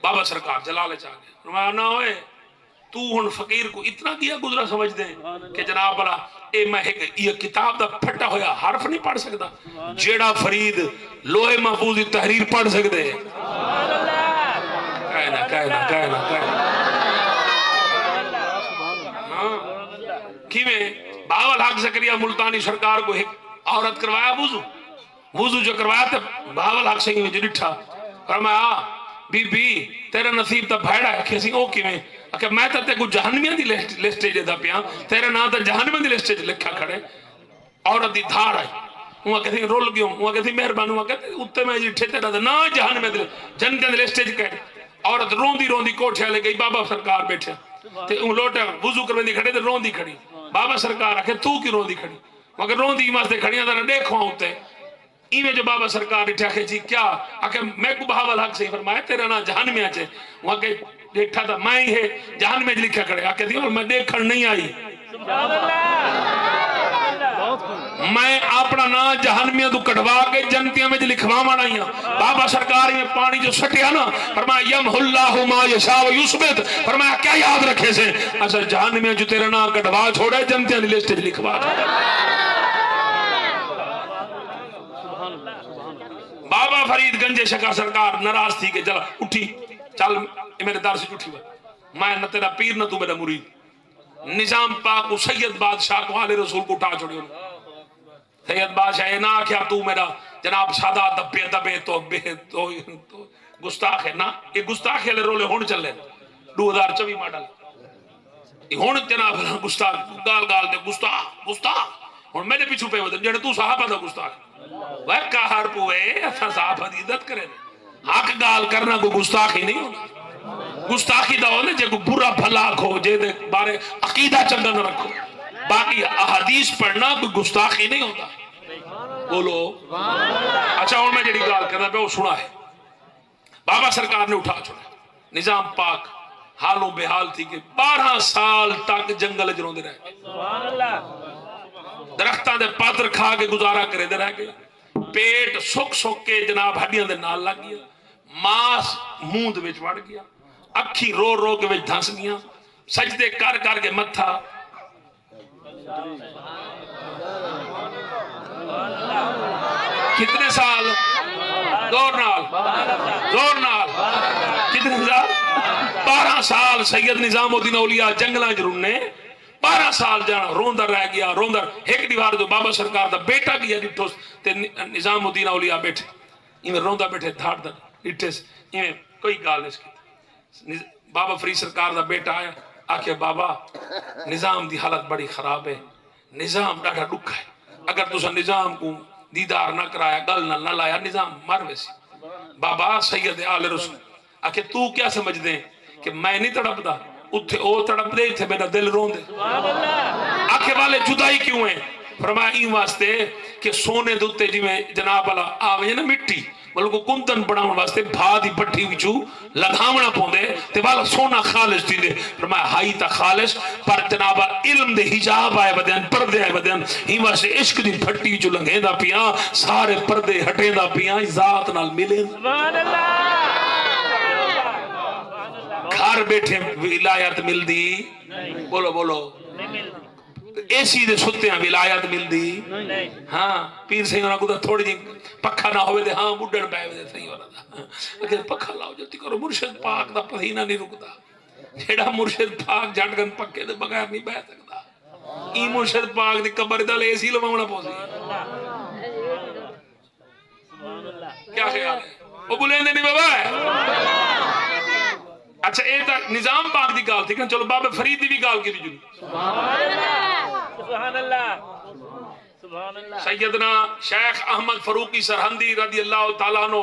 بابا سرکار جلالہ چاہ گئے فرمایا نہ ہوئے تو ہن فقیر کو اتنا کیا گزرا سمجھ دیں کہ جناب بلا اے میں یہ کتاب دا پھٹا ہویا حرف نہیں پڑھ سکتا، جیڑا فرید لوہے محفوظ دی تحریر پڑھ سکتے کہنا ہاں کیویں باول حق زکریا ملتانی سرکار کو ایک عورت کروایا وضو جو کروایا تو باول حق سنگھ جو ڈٹھا فرمایا بی بی تیرا نصیب تا بھیڑا ہے کسی او کیویں کہ میں تے کو جہنمیاں دی لسٹ دے دا پیا تیرے نام تے جہنم دی لسٹ لکھا کھڑے عورت دی دھار ہے وہ کہتے رول گیوں وہ کہتے مہربان وہ کہتے اوتے میں جٹھے تیرا نا جہنم دی جنت دی لسٹ کہ عورت روندی کوٹھے لے گئی بابا سرکار بیٹھے تے اون لوٹا وضو کروندی کھڑے تے روندی کھڑی بابا سرکار آکھے تو کی روندی کھڑی مگر روندی واسطے کھڑیاں ذرا دیکھو اوتے ایویں جو بابا سرکار بیٹھا کہ جی کیا آکھے میں کو بہاول حق سے فرمایا تیرا نا جہنم میں اچے وہ کہ دیکھا تھا میں ہی ہے جہنم میں لکھا کرے آکھے دی اور میں دیکھن نہیں آئی سبحان اللہ، میں اپنا نا جہنمیاں تو کٹوا کے جنتیاں میں لکھوا مانائی ہوں بابا سرکار میں پانی جو سٹیا نا فرمایا یمح اللہ ما یشاء و یثبت فرمایا کیا یاد رکھے سے اچھا جہنمیاں جو تیرا نا کٹوا چھوڑے جنتیاں دی لسٹ لکھوا بابا فرید گنج شکا سرکار ناراض تھی کہ چل اٹھی چل میرے در سے اٹھی میں نہ تیرا پیر نہ تو میرا مرید نظام پاک کو سید بادشاہ کو آل رسول کو اٹھا چھوڑی سید بادشاہ نہ کیا تو میرا جناب سادہ دبے تو گستاخ ہے نا یہ گستاخ ہے رولے ہون چلے 2024 ماڈل ہون جناب گستاخ گال دے گستاخ ہون میرے پیچھو پہ ہوتے جنہیں تو صحابہ دا گستاخ وہ کہار پوئے ایسا صحابہ دی عزت کرے حق گال کرنا کوئی گستاخی نہیں ہونا گستاخی دا ہونے جے کو برا بھلا کھو جے دے بارے عقیدہ چنگا نہ رکھو باقی احادیث پڑھنا کوئی گستاخی نہیں ہوتا بولو اچھا اور میں جڑی گال کرنا پہ وہ سنا ہے بابا سرکار نے اٹھا چھوڑا نظام پاک حالوں بحال تھی کہ 12 سال تک جنگل جروندے رہے درختاں دے پاتر کھا کے گزارا کرے دے رہ گئے پیٹ سک کے جناب ہڈیاں دے نال لگ گیا ماس منہ دے وچ وڑ گیا اکھی رو کے وچ دھس گیا سجدے کر کے متھا کتنے سال دور نال کتنے سال 12 سال سید نظام الدین اولیاء جنگلاں جرنے 12 سال جانا روندر رہ گیا روندر ایک دیوار جو بابا سرکار دا بیٹا کیا ڈٹھوس تے نظام الدین اولیاء بیٹھے ایویں روندا بیٹھے دھاڑ دا ڈٹھس ایویں کوئی گال نہیں بابا فرید سرکار دا بیٹا آیا آکھے بابا نظام دی حالت بڑی خراب ہے نظام ڈاڑا ڈکھ ہے اگر تسا نظام کو دیدار نہ کرایا گل نہ لایا نظام مر ویسی بابا سید آل رسول آکھے تو کیا سمجھ دیں کہ میں نہیں تڑپ دا اتھے او تڑپ دے تھے میرا دل رون دے آکھے والے جدائی کیوں ہیں فرمایا این واسطے کہ سونے دوتے جی میں جناب اللہ آوے نا مٹی بلکہ کنتن بڑھاؤں واسطے بھا دی پٹھی وچو لگامنا پوندے تے والا سونا خالص تھی دے فرمایا ہائی تا خالص پر جناب علم دے حجاب آئے بدین پردے آئے بدین ہی واسطے عشق دی پھٹی وچو لنگیں دا پیاں سارے پردے ہٹیں دا پیاں ذات نال ملے سبحان اللہ گھر بیٹھے ولایت مل دی بولو ایسی دے ستے ہیں ولایت مل دی ہاں پیر سے ہونا کو تھوڑی جی پکھا نہ ہوئے دے ہاں بڑھن پائے دے صحیح ہونا دا لیکن پکھا لاؤ جلتی کرو مرشد پاک دا پسینہ نہیں رکتا جیڑا مرشد پاک جھٹ گن پکے دے بغیر نہیں بہ سکتا ای مرشد پاک دی قبر دل ایسی لماؤنا پوسی کیا خیال ہے وہ بلین دے نہیں بابا ہے اچھا اے تک نظام پاک دی گال تھی کہ چلو بابا فرید دی بھی گال کی دی جنی سبحان اللہ سیدنا شیخ احمد فروقی سرہندی رضی اللہ تعالیٰ عنہ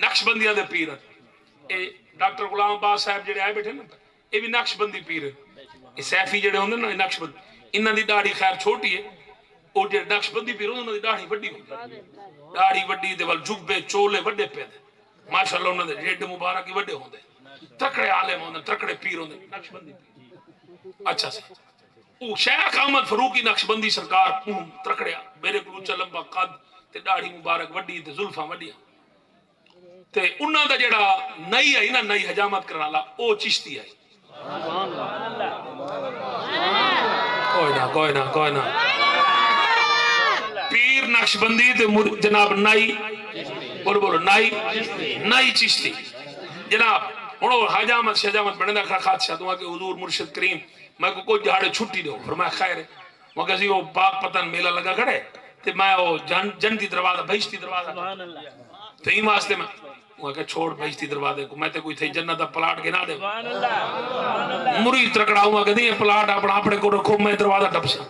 نقشبندیاں دے پیر یہ ڈاکٹر غلام عباس صاحب جڑے آئے بیٹھے نا یہ بھی نقشبندی پیر یہ سیفی جڑے ہوندے نا نقشبندی انہاں دی داڑھی خیر چھوٹی ہے اور جڑے نقشبندی پیر انہاں دی داڑھی وڈی ہوندی داڑھی وڈی تے ول جبے چولے وڈے پے ماشاءاللہ انہاں دے ریڈ مبارک ہی وڈے ہوندے تکڑے عالم ہوندے تکڑے پیر ہوندے نقشبندی پیر اچھا سی او شیخ احمد فاروقی نقشبندی سرکار تکڑیا میرے کو اونچا لمبا قد تے داڑھی مبارک وڈی تے زلفاں وڈیاں تے انہاں دا جڑا نئی آئی نا نئی حجامت کرن والا او چشتی آئی کوئی نہ پیر نقشبندی تے جناب نائی بولو نائی چشتی جناب ہوں حجامت شجامت بڑھنے کا خادشہ تو کہ حضور مرشد کریم میں کو کوئی جہاڑے چھٹی دو فرمایا خیر ہے وہ کہا سی وہ پاک پتن میلہ لگا کھڑے تے میں وہ جنتی دروازہ بہشتی دروازہ تو ہی واسطے میں وہ کہا چھوڑ بہشتی دروازے کو میں تے کوئی تھے جنت دا پلاٹ گنا دے مرید ترکڑا ہوا کہ نہیں پلاٹ اپنا اپنے کو رکھو میں دروازہ ٹپ سا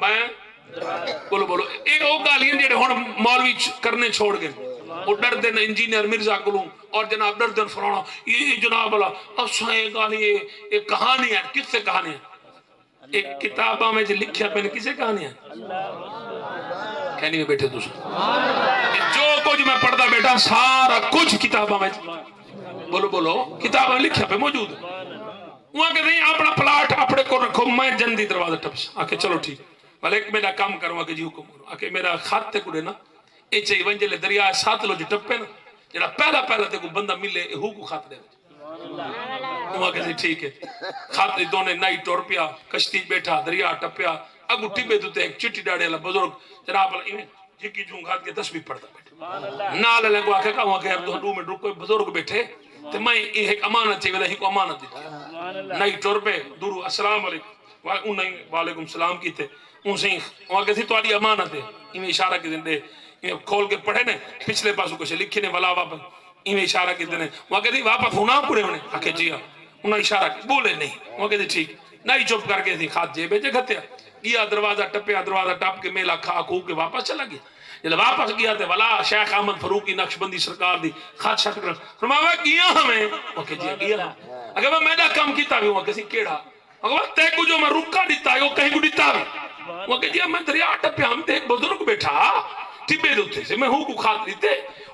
میں بولو ایک او گالیاں جڑے ہن مولوی کرنے چھوڑ گئے وہ ڈر دین انجینئر مرزا کولوں اور جناب ڈر دین فلانا یہ جناب والا اساں یہ گالی یہ کہانی ہے کس سے کہانی ہے ایک کتاباں میں جو لکھیا پہ کسے کہانی ہے کہنی میں بیٹھے دوسرا جو کچھ میں پڑھتا بیٹا سارا کچھ کتاباں میں بولو کتاباں لکھیا پہ موجود ہے وہاں کہ نہیں اپنا پلاٹ اپنے کو رکھو میں جندی دروازہ ٹپس آکے چلو ٹھیک بھلے ایک میرا کام کروں آکے جی حکم کرو آکے میرا خط تے کڑے نا اے چاہی ونجلے دریا ساتھ لو جی ٹپے نا جڑا پہلا تے کو بندہ ملے ہو کو خط دے وہاں کہ ٹھیک ہے خط دونے نائی ٹور پیا کشتی بیٹھا دریا ٹپیا اگو ٹبے دوتے ایک چٹی ڈاڑے اللہ بزرگ جناب اللہ انہیں جھکی جھون گھات کے تسبیح پڑھتا بیٹھے نال لگو آکے کہا وہاں کہ دو منٹ رکو بزرگ بیٹھے تو میں یہ ایک امانت چاہیے ویدہ ہی کو امانت دیتا نائی ٹور پہ دورو السلام علیکم انہیں وعلیکم السلام کی تھے ان سے وہاں کہتی تو آلی امانت ہے انہیں اشارہ کی دن دے کھول کے پڑھے نے پچھلے پاسوں کچھ لکھے نے ولا واپس انہیں اشارہ کی دن وہاں کہتی واپس ہونا پڑے انہیں آکے جی انہیں اشارہ کی بولے نہیں وہاں کہتی ٹھیک نائی چپ کر کے تھی خات جے بیجے گھتیا یہ دروازہ ٹپیا دروازہ ٹپ کے میلہ کھا کھو کے واپس چلا گیا جب واپس گیا تے والا شیخ احمد فاروقی نقشبندی سرکار دی خط شٹ کر فرمایا گیا ہمیں اوکے جی گیا اگر میں میرا کام کیتا بھی ہوں کسی کیڑا اگر تے کو جو میں رکا دیتا ہے وہ کہیں کو دیتا بھی وہ کہ جی میں دریا ٹپیا ہم تے ایک بزرگ بیٹھا ٹبے دوتے سے میں ہوں کو خات دیتے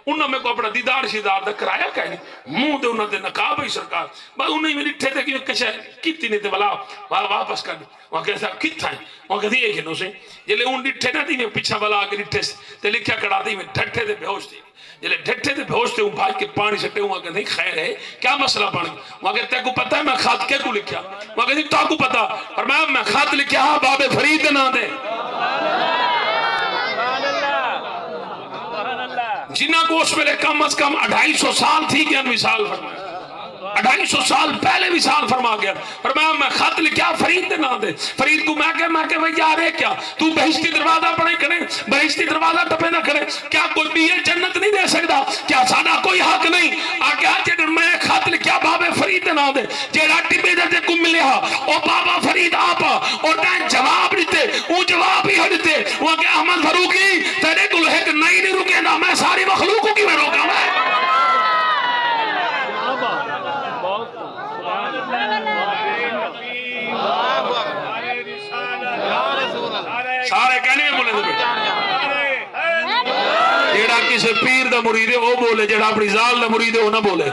انہوں میں کو اپنا دیدار شیدار دا کرایا کہیں منہ دے انہوں دے نقاب ہی سرکار بس انہوں میں لٹھے تھے کہ کشے کیتی نہیں تے والا واپس کر وہاں کہتا کتا ہے وہاں کہتی ہے کہ نو سے جلے ان لٹھے نہ تھی میں پیچھا والا آگے لٹھے سے تے لکھیا کڑا تھی میں ڈھٹھے دے بہوش تھی جلے ڈھٹھے دے بہوش تھے ہوں بھائی کے پانی سٹے ہوں کہ نہیں خیر ہے کیا مسئلہ پانی وہاں کہتے ہیں کو پتہ ہے میں خط کے کو لکھیا وہاں کہتی تو کو پتہ اور میں خط لکھیا ہاں باب فرید نہ دے جنہ کو اس میں کم از کم 250 سال تھی کہ مثال فرمایا 250 سال پہلے مثال فرما گیا فرمایا میں خط لکھیا فرید دے نہ دے فرید کو میں کہ بھئی یار ہے کیا تو بہشتی دروازہ پڑھے کرے بہشتی دروازہ ٹپے نہ کرے کیا کوئی بھی یہ جنت نہیں دے سکتا کیا سانا کوئی حق نہیں آگے آجے میں خط لکھیا بابا فرید دے نہ دے جیڑا ٹبے دے کو ملیا او بابا فرید آپا اور میں جواب دیتے وہ جواب ہی ہڑتے وہ کہ احمد فاروقی تیرے کو ہے کہ نہیں رکے نا میں ساری مخلوقوں کی میں روکا میں سارے کہنے ہیں بولے دے جیڑا کسی پیر دا مرید ہے وہ بولے جیڑا اپنی ذال دا مرید ہے وہ نہ بولے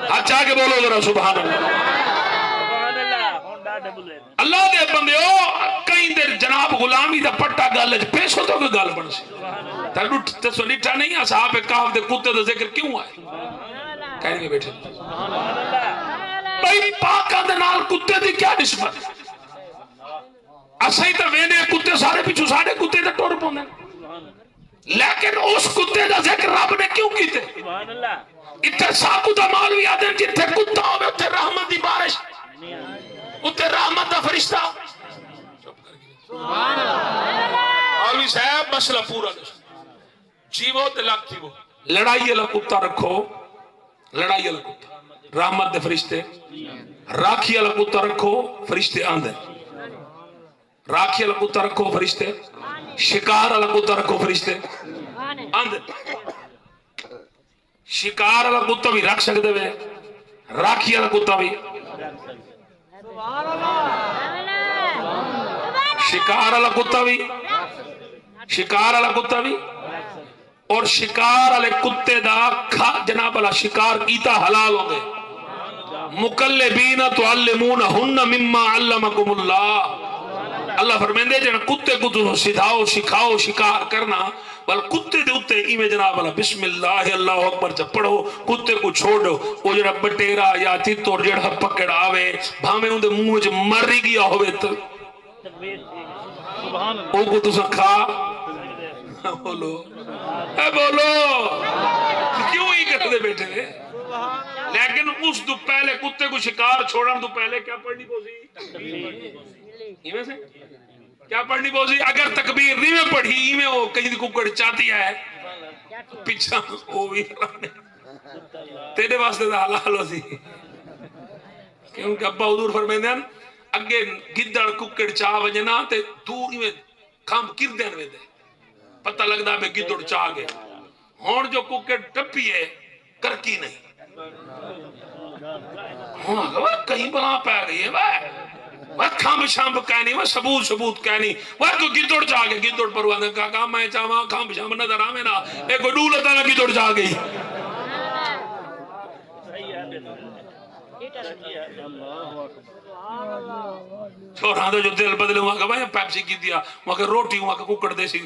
اچھا کہ بولو ذرا سبحان اللہ دے بندے ہو کہیں دیر جناب غلامی دا پٹا گل ہے پیسو تو کوئی گل بن سی تسو لٹھا نہیں صحابہ کہف دے کتے دا ذکر کیوں آئے کہنے میں بیٹھے بھائی پاکاں دے نال کتے دی کیا نسبت اسائی تا وینے کتے سارے پیچھو سارے کتے دا ٹور پوندے لیکن اس کتے دا ذکر رب نے کیوں کیتے اتھے ساکو دا مولوی آدم جتھے کتا ہوئے اتھے رحمت دی بارش اتھے رحمت دا فرشتہ مولوی صاحب مسئلہ پورا جیوو تے لگ تھی وہ لڑائی اللہ کتا رکھو لڑائی اللہ کتا رحمت دے فرشتے راکھی اللہ کتا رکھو فرشتے آندھے راکھی اللہ کتا رکھو فرشتے شکار اللہ کتا رکھو فرشتے اند شکار والا کتا بھی رکھ سکتے وے راکھی والا کتا بھی شکار والا کتا بھی شکار والا کتا بھی اور شکار والے کتے دا کھا جناب والا شکار کیتا حلال ہو گئے مکلبین تعلمونہن مما علمکم اللہ اللہ فرمیندے جن کتے کو تو سکھاؤ سکھاؤ شکار کرنا بل کتے دے اتے ایمیں جناب اللہ بسم اللہ اللہ اکبر جب پڑھو کتے کو چھوڑو وہ جڑا بٹیرا یا تیتور جڑا پکڑ آوے بھامے ان دے منہ وچ مر گیا ہوئے تو او کو تو سکھا بولو اے بولو کیوں ہی کرتے بیٹھے ہیں لیکن اس تو پہلے کتے کو شکار چھوڑن تو پہلے کیا پڑھنی پوسی ایمیں سے کیا پڑھنی پوسی اگر تکبیر نہیں میں پڑھی ایمیں وہ کہیں دی ککڑ چاہتی ہے پیچھا وہ بھی تیرے واسطے دا حلال ہو سی کیونکہ ابا حضور فرمیندے ہیں اگے گدڑ ککڑ چاہ وجنا تے دور ایمیں کھام کر دین وے دے پتہ لگدا بے گدڑ چاہ گئے ہون جو ککڑ ٹپی ہے کرکی نہیں وہ کہیں بنا پہ گئی ہے وہ کھامب شامب کہنی وہ ثبوت کہنی وہ کوئی گدڑ چاہ گئی گدڑ پر ہوا کہا کہا میں چاہاں کھامب شامب نظر آمیں نا ایک کوئی ڈولتا نا گدڑ چاہ گئی چھوڑا دو جو دل بدلے وہاں کہا میں پیپسی کی دیا وہاں کہ روٹی وہاں کہ ککڑ دے سی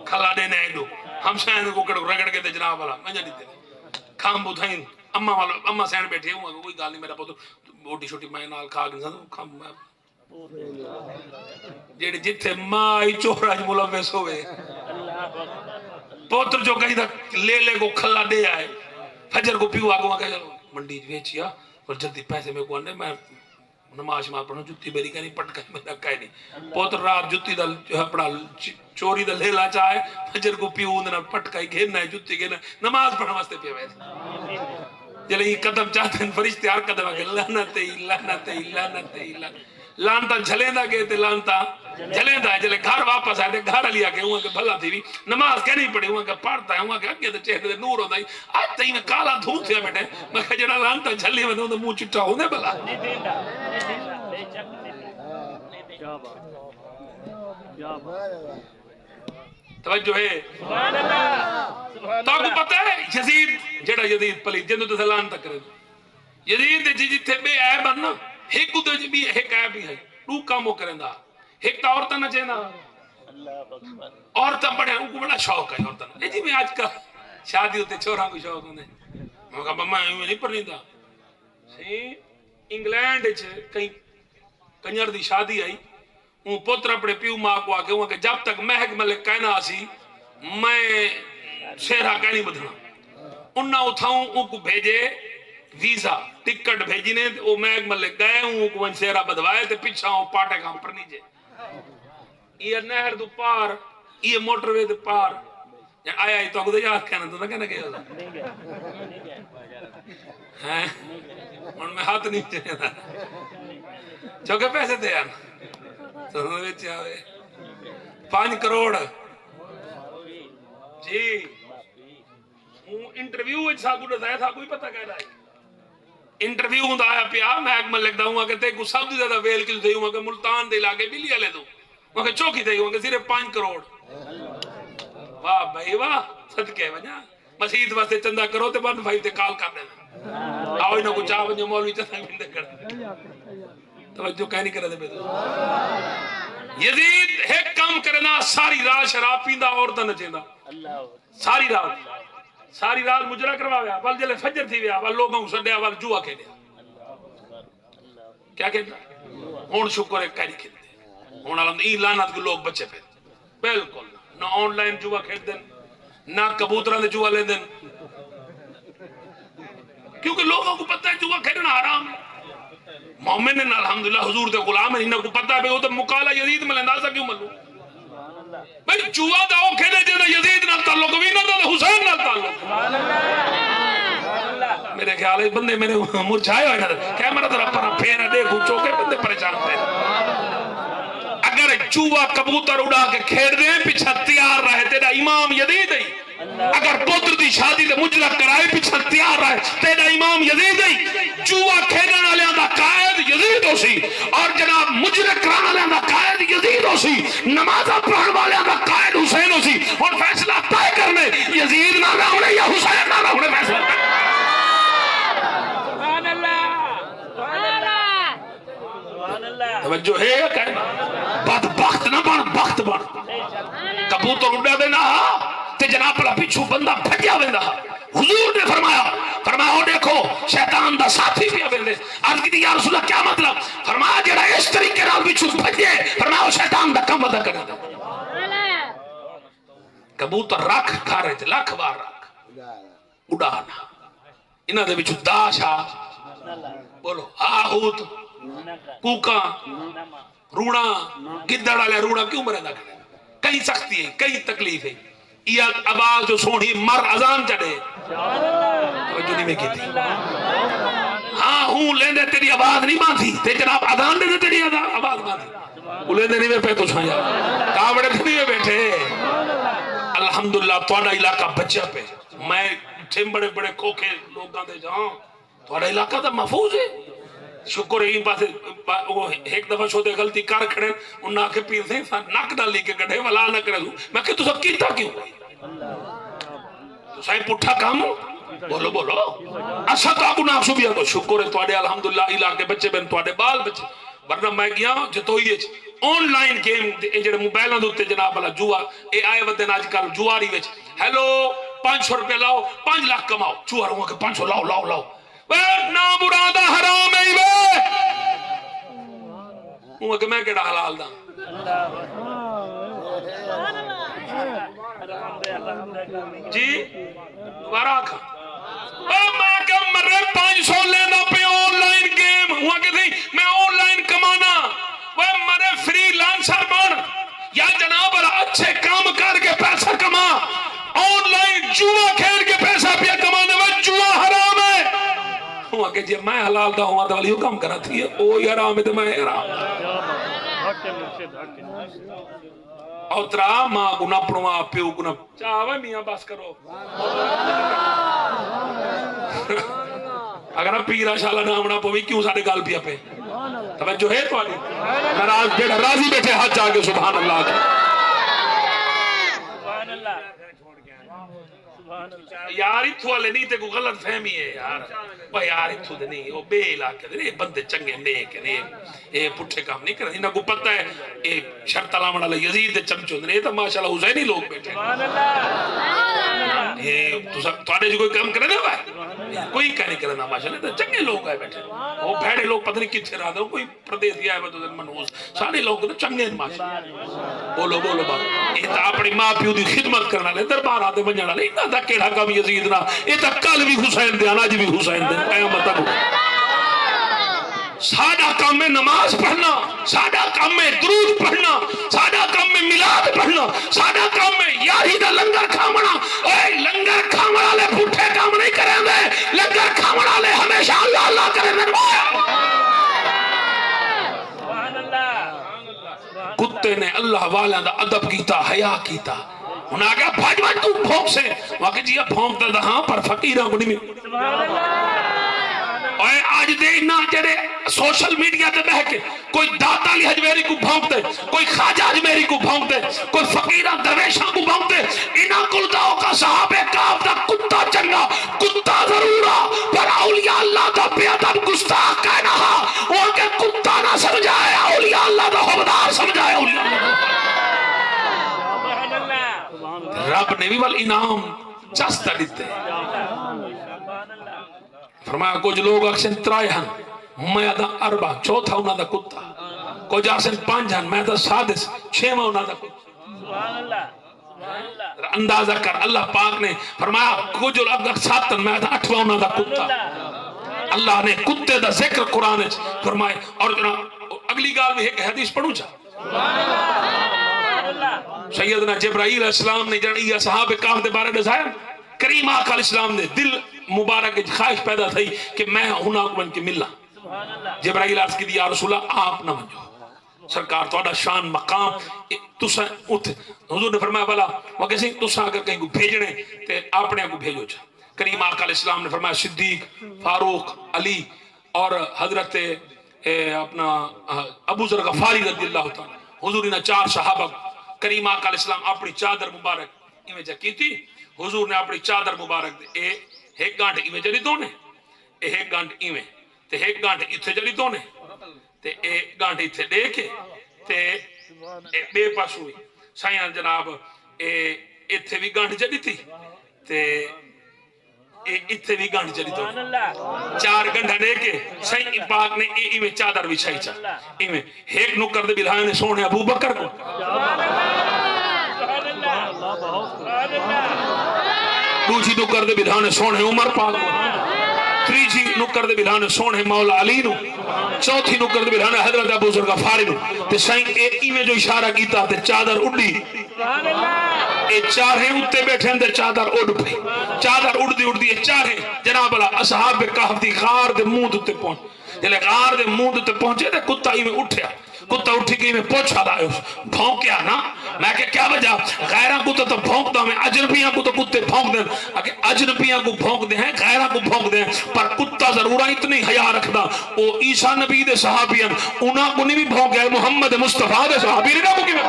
کھلا دینے آئیں دو ہم سائن ککڑ کو رگڑ کے دے جناب والا میں جانی دے کھام بودھائیں اممہ سین بیٹھے ہوں کوئی گال نہیں میرا پوتو بوٹی چھوٹی میں نال کھا گئی کھام جیڑے جتھے مائی چوراج ملوث ہوئے پوتر جو کہیں تک لے کو کھلا دے آئے فجر کو پیو آگو آگے منڈی ویچیا اور جلدی پیسے میں کو آنے میں نماز ماں پڑھوں جتی بیری کہیں پٹ کہیں میں کہیں نہیں پوتر رات جتی دا اپنا چوری دا لیلا چاہے فجر کو پیو اندنا پٹ کہیں گھیرنا ہے جتی گھیرنا ہے نماز پڑھنا واسطے پہ ویسے جلے یہ قدم چاہتے ہیں فرشتے ہر قدم آگے لعنت لانتا جھلیندہ گئے تھے لانتا جھلیندہ ہے جلے گھر واپس آئے تھے گھر لیا کے ہوا کہ بھلا تھی بھی نماز کہہ نہیں پڑی ہوا کہ پڑھتا ہے ہوا کہ اگے تو چہرے دے نور ہوتا ہے آج تھی میں کالا دھوت تھیا بیٹھے میں کہا جڑا لانتا جھلی میں تو منہ چٹا ہونے بھلا توجہ ہے تو کو پتہ ہے یزید جڑا یزید پلید جنو تو سلان تک کرے یزید جی تھے بے عیب نا ایک کو دے بھی ایک عیب بھی ہے دو کاموں کریں دا ایک تا عورتہ نہ چاہنا عورتہ بڑے ان کو بڑا شوق ہے عورتہ نہ جی میں آج کا شادی ہوتے چھوڑا کو شوق ہونے میں کہا بابا میں نہیں پڑھنی دا انگلینڈ کہیں کنجر دی شادی آئی وہ پوتر اپنے پیو ماں کو آگے ہوا کہ جب تک مہک ملک کہنا آسی میں شہرہ کہنی بدھنا انہا اتھاؤں ان کو بھیجے ویزا ٹکٹ بھیجینے وہ مہک ملک گئے ان کو شہرہ بدھوائے تے پیچھا ہوں پاٹے کام پر نیجے یہ نہر دو پار یہ موٹر وے دو پار آیا ہی تو اگر یاد کہنا تو نہ کہنا کہ ان میں ہاتھ نہیں چاہتا چونکہ پیسے تھے یار تو انہوں نے چاہے 5 کروڑ جی انٹرویو ایک ساکو رسایا تھا کوئی پتہ کہہ رہا ہے انٹرویو ہوں دا آیا پیا میں ایک ملک دا ہوں کہ تے کو سب دی زیادہ ویل کس دے ہوں کہ ملتان دے علاقے بھی لیا لے دو وہاں کہ چوکی دے ہوں کہ صرف 5 کروڑ واہ بھائی واہ صدقے وجہ مسیحت واسطے چندہ کرو تے 1-5 تے کال کر دینا آؤ انہوں کو چاہ ونجو مولوی چندہ بندے کر توجہ کہیں نہیں کرے دے بے دو یزید ایک کام کرنا ساری رات شراب پیندہ عورتہ نہ چیندہ ساری رات مجرہ کروا گیا بل جلے فجر تھی گیا بل لوگوں کو سڈیا بل جوا کھیلے کیا کہتا ہون شکر ہے کہہ نہیں کھیلتے ہون علم ای لانت کے لوگ بچے پہ بالکل نہ آن لائن جوا کھیل دن نہ کبوتران دے جوا لے دن کیونکہ لوگوں کو پتہ ہے جوا کھیلنا حرام ہے مومن نے الحمدللہ حضور دے غلام ہے انہوں کو پتہ ہے بے وہ تو مقالہ یزید میں اندازہ کیوں ملو بھئی جوا دا او کھیلے جینا یزید نہ تعلق بھی نہ دا حسین نہ تعلق میرے خیال ہے بندے میرے مرچھائے ہوئے نہ کیمرہ طرح پر پھیرہ دیکھو چوکے بندے پریشان تھے اگر چوہا کبوتر اڑا کے کھیڑ دے پیچھا تیار رہے تیرا امام یزید ہی اگر پتر دی شادی تے مجرا کرائے پیچھا تیار رہے تیرا امام یزید ہی چوہا کھیڑن والے دا قائد یزید ہو سی اور جناب مجرا کران والے دا قائد یزید ہو سی نماز پڑھن والے دا قائد حسین ہو سی اور فیصلہ طے کرنے یزید نہ ہونے یا حسین نہ ہونے فیصلہ طے سبحان اللہ سبحان اللہ توجہ ہے کہ بدبخت نہ بن بخت بن کبوتر اڑا دینا تے جناب اللہ پیچھو بندہ بھجیا ویندا حضور نے فرمایا او دیکھو شیطان دا ساتھی پیا ویندے عرض کی یا رسول اللہ کیا مطلب فرمایا جڑا اس طریقے نال پیچھو بھجے فرمایا شیطان دا کم ادا کرے کبوتر رکھ کھارے تے لاکھ بار رکھ اڑانا انہاں دے وچ داشا بولو آہوت کوکا روڑا گدڑ والے روڑا کیوں مرنا کرے کئی سختی ہے کئی تکلیف ہے یہ آواز جو سونی مر اذان چڑھے توجہ نہیں میں کیتی ہاں ہوں لیندے تیری آواز نہیں باندھی تے جناب اذان دے تیری آواز باندھی وہ لیندے نہیں میں پہ تو چھایا کامڑے تھے نہیں بیٹھے الحمدللہ تواڈا علاقہ بچا پہ میں تھم بڑے بڑے کوکھے لوگاں دے جاؤں تواڈا علاقہ تو محفوظ ہے شکر ہے پاس ایک دفعہ شو دے غلطی کر کھڑے انہاں کے پیر سے نک ڈالی کے کڑھے ولا نہ کرے میں کہ تو سب کیتا کیوں تو سائیں پٹھا کام بولو بولو اسا تو اگو ناک سبیا تو شکر ہے تواڈے الحمدللہ علاقے بچے بن تواڈے بال بچے ورنہ میں گیا جتوئی آن لائن گیم جڑے موبائلاں دے اوتے جناب والا جوا اے آئے ودن اج کل جواری وچ ہیلو 500 روپے لاؤ 5 لاکھ کماؤ چوہا رہو کہ 500 لاؤ لاؤ لاؤ نا مرادہ حرام ہے وہ کہ میں کہڑا حلال دا جی وارا کھا میں کہ مرے 500 لینا پہ آن لائن گیم ہوا کہ نہیں میں آن لائن کمانا وہ مرے فری لانسر بن یا جناب اچھے کام کر کے پیسہ کما آن لائن جوا کھیل کے پیسہ پیا کمانے میں جوا حرام ہے ہوا کہ جی میں حلال دا ہوا تو والی حکم کرا تھی او حرام ہے تو میں حرام اوترا ماں گنا پڑوا پیو گنا چاہوے میاں بس کرو اگر پیرا شالا نامنا پوی کیوں ساڑے گال پیا پہ توجہ ہے تو آلی ناراض بیٹھا راضی بیٹھے ہاتھ چاہ کے سبحان اللہ کے سبحان اللہ یار اتھو والے نہیں تے کو غلط فہمی ہے یار وہ یار اتھو دے نہیں وہ بے علاقے دے نہیں بندے چنگے نیک ہیں اے پٹھے کام نہیں کرتے انہاں کو پتہ ہے اے شرط علامہ علی یزید دے چمچوں دے تو ماشاءاللہ حسینی لوگ بیٹھے سبحان اللہ اے تو سب تواڈے جو کوئی کام کرے نا کوئی کا نہیں کرنا ماشاءاللہ تے چنگے لوگ ہے بیٹھے وہ بھڑے لوگ پتہ نہیں کتھے رہا کوئی پردیسی آئے تو منحوس سارے لوگ تو چنگے ہیں ماشاءاللہ بولو بولو بابا اے تا اپنی ماں پیو دی خدمت کرنا لے دربار آتے بنجانا لے انہاں دا کیڑا کام یزید نہ اے تا کل بھی حسین دے آج بھی حسین دے قیامت تک سادہ کام میں نماز پڑھنا سادہ کام میں درود پڑھنا سادہ کام میں میلاد پڑھنا سادہ کام میں یاری دا لنگر کھامنا اے لنگر کھامنا لے پٹھے کام نہیں کریں دے لنگر کھامنا لے ہمیشہ اللہ اللہ کریں دے سبحان اللہ کتے نے اللہ والا دا ادب کیتا حیا کیتا انہاں کہا بھاج بھاج تو بھونک سے وہاں کہ جی بھونک دا ہاں پر فقیرہ کو نہیں میں سبحان اللہ اور آج دے انہاں جڑے سوشل میڈیا تے بہ کے کوئی داتا علی حجویری کو بھونکتے کوئی خواجہ اجمیری کو بھونکتے کوئی فقیرہ درویشاں کو بھونکتے انہاں کلداؤ کا صحابہ کعب دا کتا چنگا کتا ضرورا پر اولیاء اللہ دا بیادب گستاخ کہنا وہ کہ کتا نہ سمجھائے اولیاء اللہ دا حبدار سمجھائے اولیاء اللہ سبحان اللہ رب نے بھی والانعام چاستہ دیتے فرمایا کچھ لوگ اکسن ترائے ہن میں دا اربع چوتھا انہاں دا کتا کچھ اکسن 5 ہن میں دا سادس 6واں انہاں دا کتا سبحان اللہ سبحان اللہ اندازہ کر اللہ پاک نے فرمایا کچھ لوگ 7 ہن میں دا 8واں انہاں دا کتا اللہ نے کتے دا ذکر قرآن ہے فرمائے اور اگلی گال میں ایک حدیث پڑھوں چاہ سیدنا جبرائیل علیہ السلام نے جڑی صحابہ کعب دے بارے دسایا کریم آقا علیہ السلام نے دل مبارک خواہش پیدا تھی کہ میں ہناک بن کے ملنا جبرائیل عرض کی دی یا رسول اللہ آپ نہ منجو سرکار تو شان مقام تسا اتھے حضور نے فرمایا بلا وہ کسی تسا اگر کہیں کو بھیجنے تے اپنے کو بھیجو چاہ کریم آقا علیہ السلام نے فرمایا صدیق فاروق علی اور حضرت اپنا ابو ذر غفاری رضی اللہ تعالی حضور نے 4 صحابہ کریم آقا علیہ السلام اپنی چادر مبارک ایویں جا کی تھی حضور نے اپنی چادر مبارک دے ایک گانٹ ایویں جڑی دونے ایک گانٹ ایویں تے ایک گانٹ ایتھے جڑی دونے تے ایک گانٹ ایتھے دے کے تے بے پاس ہوئی سائیں جناب ایتھے بھی گانٹ جڑی تھی تے ایتھے بھی گانٹ جڑی تو 4 گنڈا دے کے سائیں پاک نے ایویں چادر بچھائی چا ایویں ایک نکر دے بلائے نے سونے ابو بکر کو دوسری نکر دے بلائے نے سونے عمر پاک کو تیسری نکر دے بلائے نے سونے مولا علی نو چوتھی نکر دے بلائے نے حضرت ابو ذر غفاری نو تے سائیں ایویں جو اشارہ کیتا تے چادر اڑی اے 4 ہیں اتے بیٹھے اندر چادر اڑ پئی چادر اڑ دی 4 ہیں جناب اللہ اصحاب کہف دی غار دے منہ تے پہنچ جلے غار دے منہ تے پہنچے تے کتا ایویں اٹھیا کتا اٹھی کے میں پوچھا لائے بھونکیا نا میں کہ کیا وجہ غیرہ کو تو بھونک دا میں اجنبیاں کو تو کتے بھونک دیں اگر اجنبیاں کو بھونک دیں غیرہ کو بھونک دیں پر کتا ضرورہ اتنی حیاء رکھدا او عیسیٰ نبی دے صحابیاں انہاں کو نہیں بھی بھونک ہے محمد مصطفیٰ دے صحابی نے نہ بھونکی میں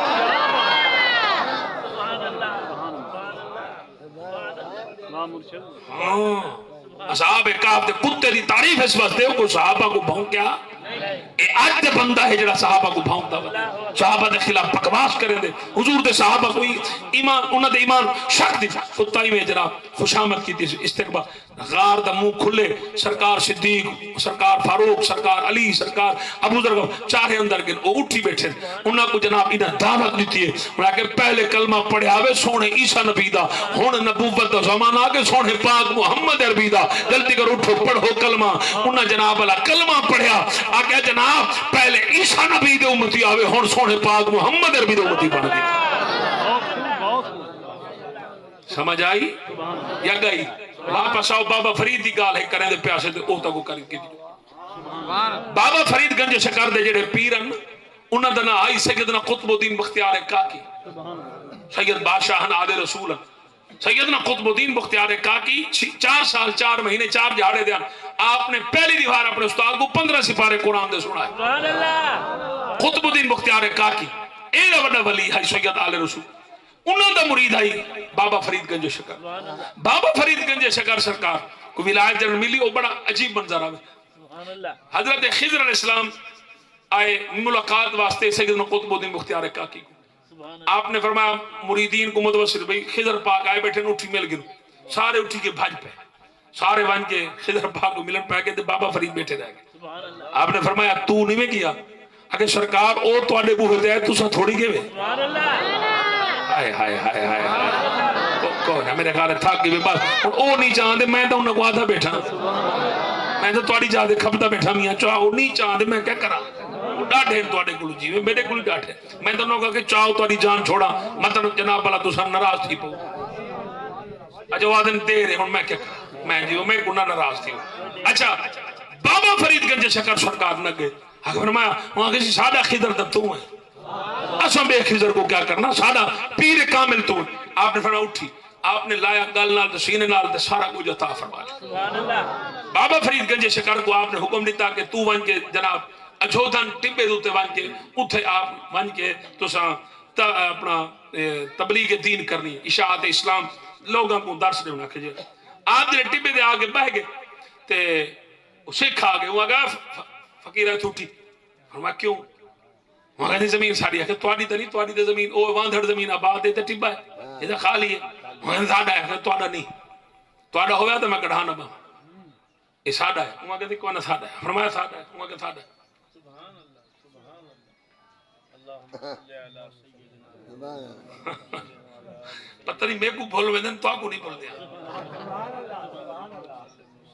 اصحاب کہف دے کتے دی تعریف اس واسطے کو صحابہ کو بھونکیا اے آج دے بندہ ہے جڑا صحابہ کو بھونکتا ہوا صحابہ دے خلاف بکواس کریں دے حضور دے صحابہ کو ایمان انہاں دے ایمان شک دی کتائی میں جناب خوشامد کی تھی استقبال غار دا منہ کھلے سرکار صدیق سرکار فاروق سرکار علی سرکار ابو ذر 4 اندر کے وہ اٹھی بیٹھے انہاں کو جناب انہاں دعوت دیتی ہے انہاں کہ پہلے کلمہ پڑھے آوے سونے عیسیٰ نبی دا ہون نبوت دا زمان آگے سونے پاک محمد عربی دا جلدی کر اٹھو پڑھو کلمہ انہاں جناب اللہ کلمہ پڑھیا آگے جناب پہلے عیسیٰ نبی دے امتی آوے ہون سونے پاک محمد عربی دے امتی بن گئی سمجھ آئی یا گئی واپس آؤ بابا فرید دی گال ہے کریں دے پیاسے دے اوتا کو کریں کی بابا فرید گنج شکر دے جڑے پیرن انہاں دا نا آئی سیدنا قطب الدین بختیار کاکی سید بادشاہن آل رسول سیدنا قطب الدین بختیار کاکی 4 سال 4 مہینے 4 جھاڑے دیا آپ نے پہلی دیوار اپنے استاد کو 15 سپارے قرآن دے سنا ہے قطب الدین بختیار کاکی ایڈا بڑا ولی ہے سید آل رسول انہوں دا مرید آئی بابا فرید گنج شکر بابا فرید گنج شکر سرکار کو ولایت جنر ملی وہ بڑا عجیب منظر آئے حضرت خضر علیہ السلام آئے ملاقات واسطے سیدنا قطب الدین بختیار کاکی کو آپ نے فرمایا مریدین کو متوسر بھئی خضر پاک آئے بیٹھے اٹھی مل گئے سارے اٹھی کے بھاج پہ سارے بھاج کے خضر پاک کو ملن پہ گئے بابا فرید بیٹھے رہ گئے آپ نے فرمایا تو نہیں میں کیا اگر سرکار اور تو آنے بوہے دے تو سا تھوڑی گئے ہائے ہائے ہائے ہائے کون ہے میرے خیال تھا کہ بس او نہیں چاہتے میں تو انہوں کو آدھا بیٹھا میں تو تھوڑی چاہتے کھپتا بیٹھا میاں چاہو نہیں چاہتے میں کیا کرا ڈاٹھے تھوڑے کلو جیوے میرے کلو ڈاٹھے میں تو انہوں کہا کہ چاہو تھوڑی جان چھوڑا مطلب جناب والا تو سن نراز تھی پو اچھا وادن دے رہے ہوں میں کیا کرا میں جیو میں کنہ نراز تھی ہوں اچھا بابا فرید گنج شکر سرکار نہ گئے اگر فرمایا وہاں کسی سادہ خضر دب تو ہیں اساں بے خضر کو کیا کرنا سادہ پیر کامل تو آپ نے فرمایا اٹھی آپ نے لایا گل نال تے سینے نال تے سارا کچھ عطا فرما لیا بابا فرید گنج شکر کو آپ نے حکم دیتا کہ تو ون کے جناب اجودھن ٹبے دوتے ون کے اتھے آپ ون کے تو ساں اپنا تبلیغ دین کرنی اشاعت اسلام لوگوں کو درس دے ہونا کھجے آپ دے ٹبے دے آگے بہ گئے تے سکھ آگے وہ آگا فقیرہ تھوٹی فرما کیوں وہاں کہتے زمین ساڑی ہے کہ توڑی تا نہیں توڑی تا زمین او واندھڑ زمین آباد ہے تا ٹبا ہے یہ تا خالی ہے وہاں ساڑا ہے کہ توڑا نہیں توڑا ہویا تو میں کڑھانا با یہ ساڑا ہے وہاں کہتے کون ساڑا ہے فرمایا ساڑا ہے وہاں کہتے ساڑا ہے پتہ نہیں میں کو بھول میں دن تو آپ کو نہیں بھول دیا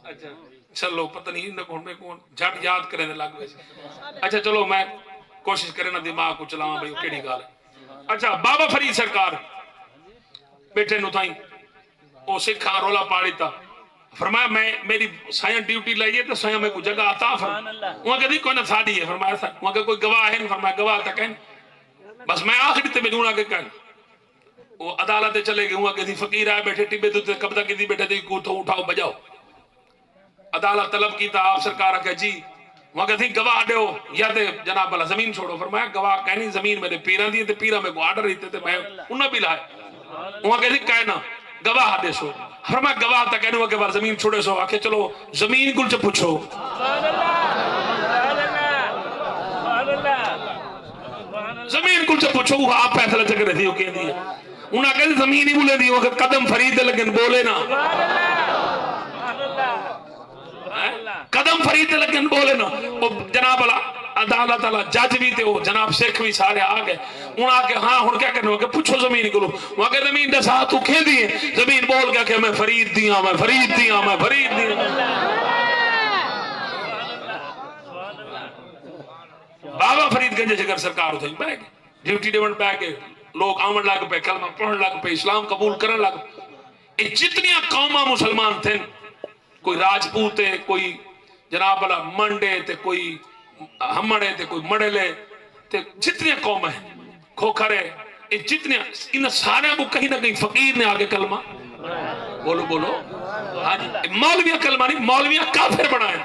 اچھا چلو پتہ نہیں انہیں کون میں کون جھٹ یاد کریں دے لگ ویسے اچھا چلو میں کوشش کریں نا دماغ کو چلاؤں بھئی کیڑی گال ہے اچھا بابا فرید سرکار بیٹھے نو تھائیں او سکھاں رولا پاڑی تا فرمایا میں میری سائیں ڈیوٹی لائیے تو سائیں میں کوئی جگہ آتا فرمایا وہاں کہ کوئی نہ ساڑی ہے فرمایا تھا وہاں کہ کوئی گواہ ہے فرمایا گواہ تک ہے بس میں آخری تے میں دونوں آگے کہنا وہ عدالت چلے گئے وہاں کہ فقیر آئے بیٹھے ٹبے تو قبضہ کی دی بیٹھے تھی کوٹھو اٹھاؤ بجاؤ عدالت طلب کی تھا آپ سرکار کہ جی وہاں کہ تھی گواہ دیو یا تے جناب والا زمین چھوڑو فرمایا گواہ کہنی زمین میرے پیران دی تے پیران میں کو آڈر ہی تے میں انہوں بھی لائے وہاں کہ تھی کہنا گواہ دے سو فرمایا گواہ تا کہنے کے بعد زمین چھوڑے سو آکے چلو زمین کل چا پوچھو زمین کل چا پوچھو وہ آپ فیصلہ چکر رہی ہو کہہ دیا انہاں کہتے زمین ہی بولے دی وہ قدم فرید لگن بولے نا قدم فرید لگن بولے نا جناب اللہ عدالت اللہ جج بھی تھے وہ جناب سکھ بھی سارے آگئے انہاں کہ ہاں ہن کیا کرنے کہ پوچھو زمین کو وہاں کہ زمین دے ساتھ تو کھیں دیئے زمین بول گیا کہ میں فرید دیاں میں فرید دیاں میں فرید دیاں بابا فرید گنج شکر سرکار ہوتا ہی بیگ ڈیوٹی ڈیون بیگ لوگ آمن لگ پہ کلمہ پڑھن لگ پہ اسلام قبول کرن لگ پہ جتنیاں قومہ مسلمان تھے کوئی راجپوت ہے کوئی جناب اللہ منڈے تے کوئی ہمڑے تے کوئی مڑلے تے جتنی قوم ہیں کھوکھرے جتنی ان سارے کو کہیں نہ کہیں فقیر نے آگے کلمہ بولو بولو مولویہ کلمہ نہیں مولویہ کافر بنائے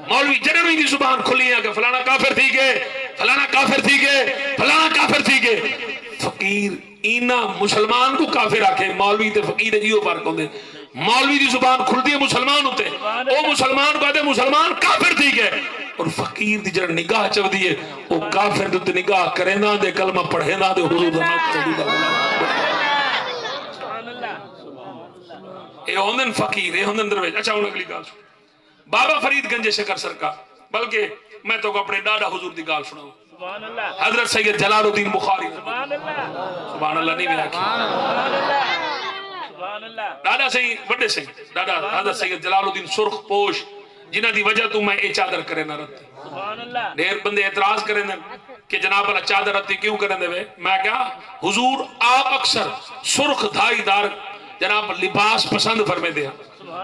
مولوی جنوی کی زبان کھلی ہے کہ فلانا کافر تھی گئے فلانا کافر تھی گئے فلانا کافر تھی گئے فقیر اینا مسلمان کو کافر آکھے مولوی تے فقیر جیو فرق ہوندے مولوی دی زبان کھلتی ہے مسلمان ہوتے او مسلمان کو آتے مسلمان کافر تھی گئے اور فقیر دی جڑ نگاہ چو دیئے او کافر دی نگاہ کرے نہ دے کلمہ پڑھے نہ دے حضور دا اے ہوندن فقیر اے ہوندن درویج اچھا ہوں اگلی گال سن بابا فرید گنج شکر سرکار بلکہ میں تو اپنے ڈاڈا حضور دی گال سناؤں حضرت سید جلال الدین بخاری سبحان اللہ نہیں میں ڈاڈا سہی وڈے سہی ڈاڈا حضرت سید جلال الدین سرخ پوش جنہ دی وجہ تو میں اے چادر کرے نہ رہتی دیر بندے اعتراض کریں دیں کہ جناب اللہ چادر رہتی کیوں کریں دے میں کیا حضور آپ اکثر سرخ دھائی دار جناب لباس پسند فرمے دیا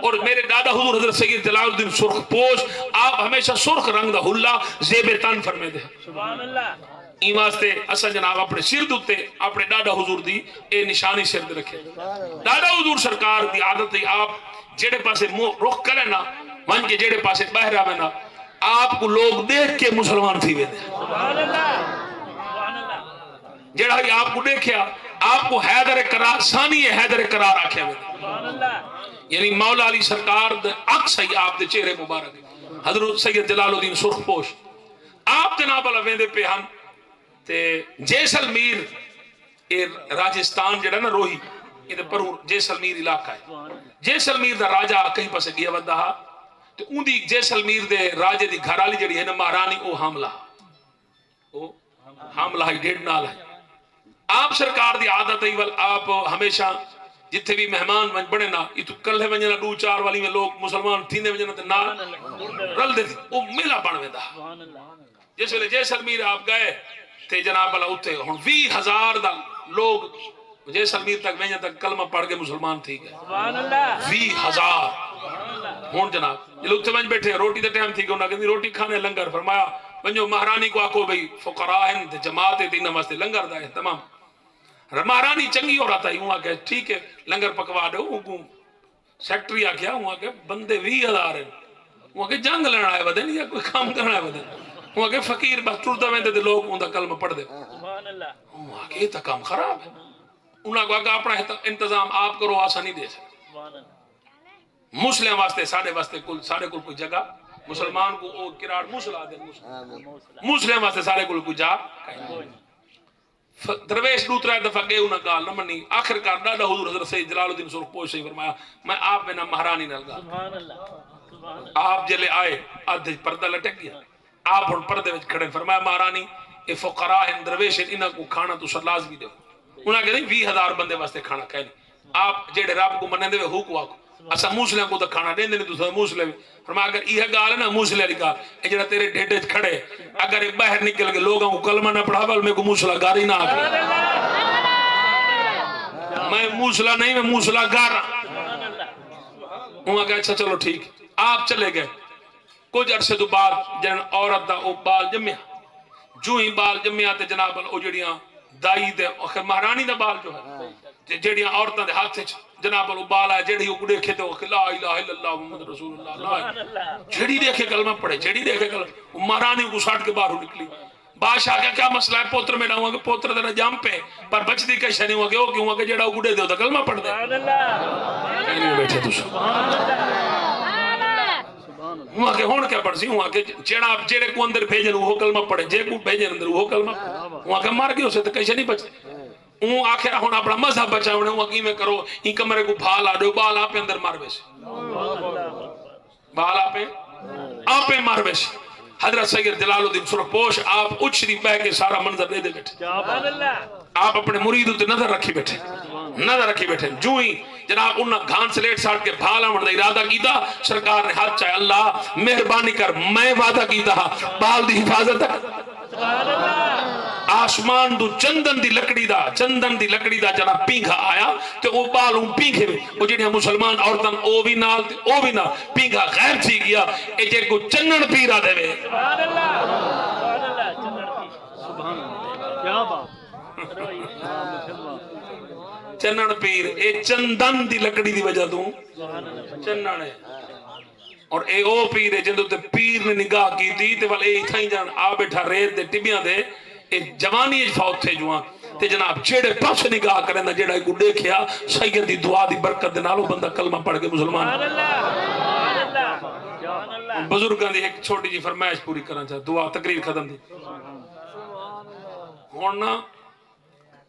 اور میرے دادا حضور حضرت سید جلال الدین سرخ پوش آپ ہمیشہ سرخ رنگ دا حلہ زیب تن فرمے دیا سبحان اللہ این واسطے اصل جناب اپنے سر دوتے اپنے دادا حضور دی اے نشانی سر دے رکھے دادا حضور سرکار دی عادت ہے آپ جیڑے پاسے رخ کرے نا من کے جیڑے پاسے بہر آوے نا آپ کو لوگ دیکھ کے مسلمان تھی ویدے سبحان اللہ سبحان اللہ جیڑا ہی آپ کو دیکھیا آپ کو حیدر قرار ثانی حیدر قرار آکھے ویدے سبحان اللہ یعنی مولا علی سرکار اکس ہی آپ دے چہرے مبارک حضرت سید جلال الدین سرخ پوش آپ جناب اللہ ویندے پہ ہم تے جیسلمیر اے راجستان جڑا نا روہی یہ پر جیسلمیر علاقہ ہے جیسلمیر دا راجہ کہیں پاسے گیا ودا تو اون دی جیسلمیر دے راجے دی گھرالی جڑی ہے نا مہارانی او حاملہ ہی ڈیڑھ نال ہے آپ سرکار دی عادت ہے ول آپ ہمیشہ جتھے بھی مہمان بنے نا یہ تو کل ہے ونجنا دو چار والی میں لوگ مسلمان تھینے ونجنا تے نا رل دے او میلا بن ویندا جس ویلے جیسلمیر آپ گئے تے جناب اللہ اتے ہن 20,000 دا لوگ جیسلمیر تک ونجنا تک کلمہ پڑھ کے مسلمان تھی گئے سبحان اللہ 20,000 ہن جناب یہ لوگ تے ونج بیٹھے روٹی دے ٹائم تھی کہ انہاں کہندی روٹی کھانے لنگر فرمایا ونجو مہارانی کو آکو بھئی فقراء ہیں تے جماعت تے انہاں واسطے لنگر دا ہے تمام مہارانی چنگی ہو رہا تھا وہاں کہ ٹھیک ہے لنگر پکوا دو سیکٹری آ گیا وہاں کہ بندے 20,000 ہیں وہاں کہ جنگ لڑنا ہے بدن یا کوئی کام کرنا ہے بدن وہاں کہ فقیر بس ٹرتا ویندے تے لوگ اوندا کلمہ پڑھ دے سبحان اللہ وہاں کہ یہ تو کام خراب ہے انہاں کو آگا اپنا انتظام آپ کرو آسا نہیں دے سکتے سبحان اللہ مسلم واسطے ساڑھے واسطے ساڑھے کوئی جگہ مسلمان کو او کراڑ مسلح دے مسلم واسطے ساڑھے کوئی جا درویش دوسرا دفعہ گئے انہاں گال نہ منی آخر کار دادا حضور حضرت سید جلال الدین سرخ پوش سے فرمایا میں آپ بنا مہارانی نال گال سبحان اللہ سبحان اللہ آپ جلے آئے آدھے پردہ لٹک گیا آپ ہن پردے وچ کھڑے فرمایا مہارانی اے فقراء ہیں درویش انہاں کو کھانا تو سر لازمی دو انہاں کہ نہیں 20,000 بندے واسطے کھانا کھائے آپ جیڑے رب کو مننے دے حکم آکو اسا موسلے کو تو کھانا دین دے تو موسلے فرمایا اگر یہ گال ہے نا موسلے والی گال اے جڑا تیرے ڈھیڈے کھڑے اگر یہ باہر نکل کے لوگوں کو کلمہ نہ پڑھا ول میں کو موسلا گاری نہ آکے میں موسلا نہیں میں موسلا گارا وہاں کہ اچھا چلو ٹھیک آپ چلے گئے کچھ عرصے تو بعد جن عورت دا او بال جمیا جو ہی بال جمیا تے جناب او جڑیاں دائی دے آخر مہرانی دا بال جو ہے تے جڑیاں عورتاں دے ہاتھ وچ جناب او بال ہے جڑی او دیکھے تے لا الہ الا اللہ محمد رسول اللہ لا جڑی دیکھے کلمہ پڑھے جڑی دیکھے کلمہ مہرانی کو ساٹھ کے باہر نکلی بادشاہ کا کیا مسئلہ ہے پوتر میرا ہوا کہ پوتر تیرا جام پہ پر بچ دی کشہ نہیں ہوا کہ وہ کیوں ہوا کہ جڑا وہ گڑے دے ہوتا کلمہ پڑھ دے نہیں بیٹھے تو ہوا کہ ہون کیا پڑھ سی ہوا کہ جڑے کو اندر بھیجن وہ کلمہ پڑھے جے کو بھیجن اندر وہ کلمہ ہوا کہ مار گئے اسے تو کشہ نہیں بچے ہوں آخر ہون اپنا مذہب بچا ہونے ہوا کہ میں کرو ہی کمرے کو بھال آڈو بال آپ اندر مار بیسے بال آپ مار بیسے حضرت سید جلال الدین سرخپوش آپ اچھری بہ کے سارا منظر دے دے بیٹھے آپ اپنے مرید تے نظر رکھی بیٹھے جو ہی جناب انہاں گھان سلیٹ ساڑھ کے بھالا مرد ارادہ کیتا سرکار نے ہاتھ چاہے اللہ مہربانی کر میں وعدہ کیتا بال دی حفاظت آسمان دو چندن دی لکڑی دا جناب پینگھا آیا تے او بالوں پینگھے وہ جنہیں مسلمان عورتاں او بھی نال پینگھا غیر تھی گیا اے جے کو چنن پیرا دے وے چنن پیر اے چندن دی لکڑی دی وجہ دوں چنن ہے اور اے او پیر ہے جندو تے پیر نے نگاہ کی دی تے والے اے تھائیں جان آ بیٹھا ریت دے ٹبیاں دے اے جوانی فوت تھے جوان تے جناب جیڑے پاس نگاہ کریں نا جیڑا کو دیکھیا سید دی دعا دی برکت دے نالو بندہ کلمہ پڑھ کے مسلمان بزرگاں دی ایک چھوٹی جی فرمائش پوری کرنا چاہتا دعا تقریر ختم دی ہونا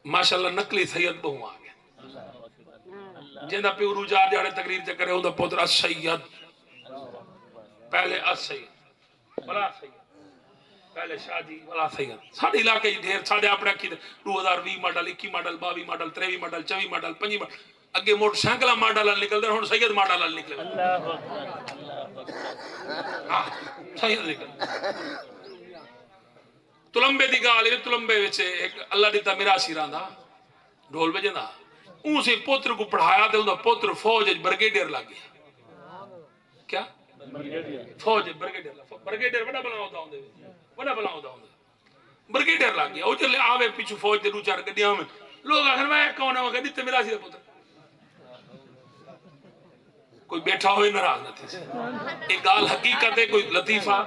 ماشاءاللہ نقلی سید بہو آ گیا جندہ پیورو جار جاڑے تقریر چکرے ہوں دا پوتر السید پہلے السید بلا سید پہلے شادی والا سید ساڑھے علاقے ڈھیر ساڑھے اپنے کی 2020 model 21 model 22 model 23 model 24 model 5 model اگے موٹر سائیکل ماڈل نکل دے ہن سید ماڈل نکلے سید نکل تلمبے دی گال تلمبے وچ ایک اللہ دیتا میراثی رہندا ڈھول بجندا اون سے پوتر کو پڑھایا تے اوندا پوتر فوج وچ بریگیڈیئر لگ گیا کیا فوج بریگیڈیئر بڑا بنا ہوتا ہوندے بریگیڈیئر لگ گیا او چلے آوے پیچھے فوج دے دو چار گڈیاں میں لوگ آخر میں کون ہے وہ کہ دیتے میراثی دا پوتر کوئی بیٹھا ہوئے ناراض نہ تھی ایک گال حقیقت ہے کوئی لطیفہ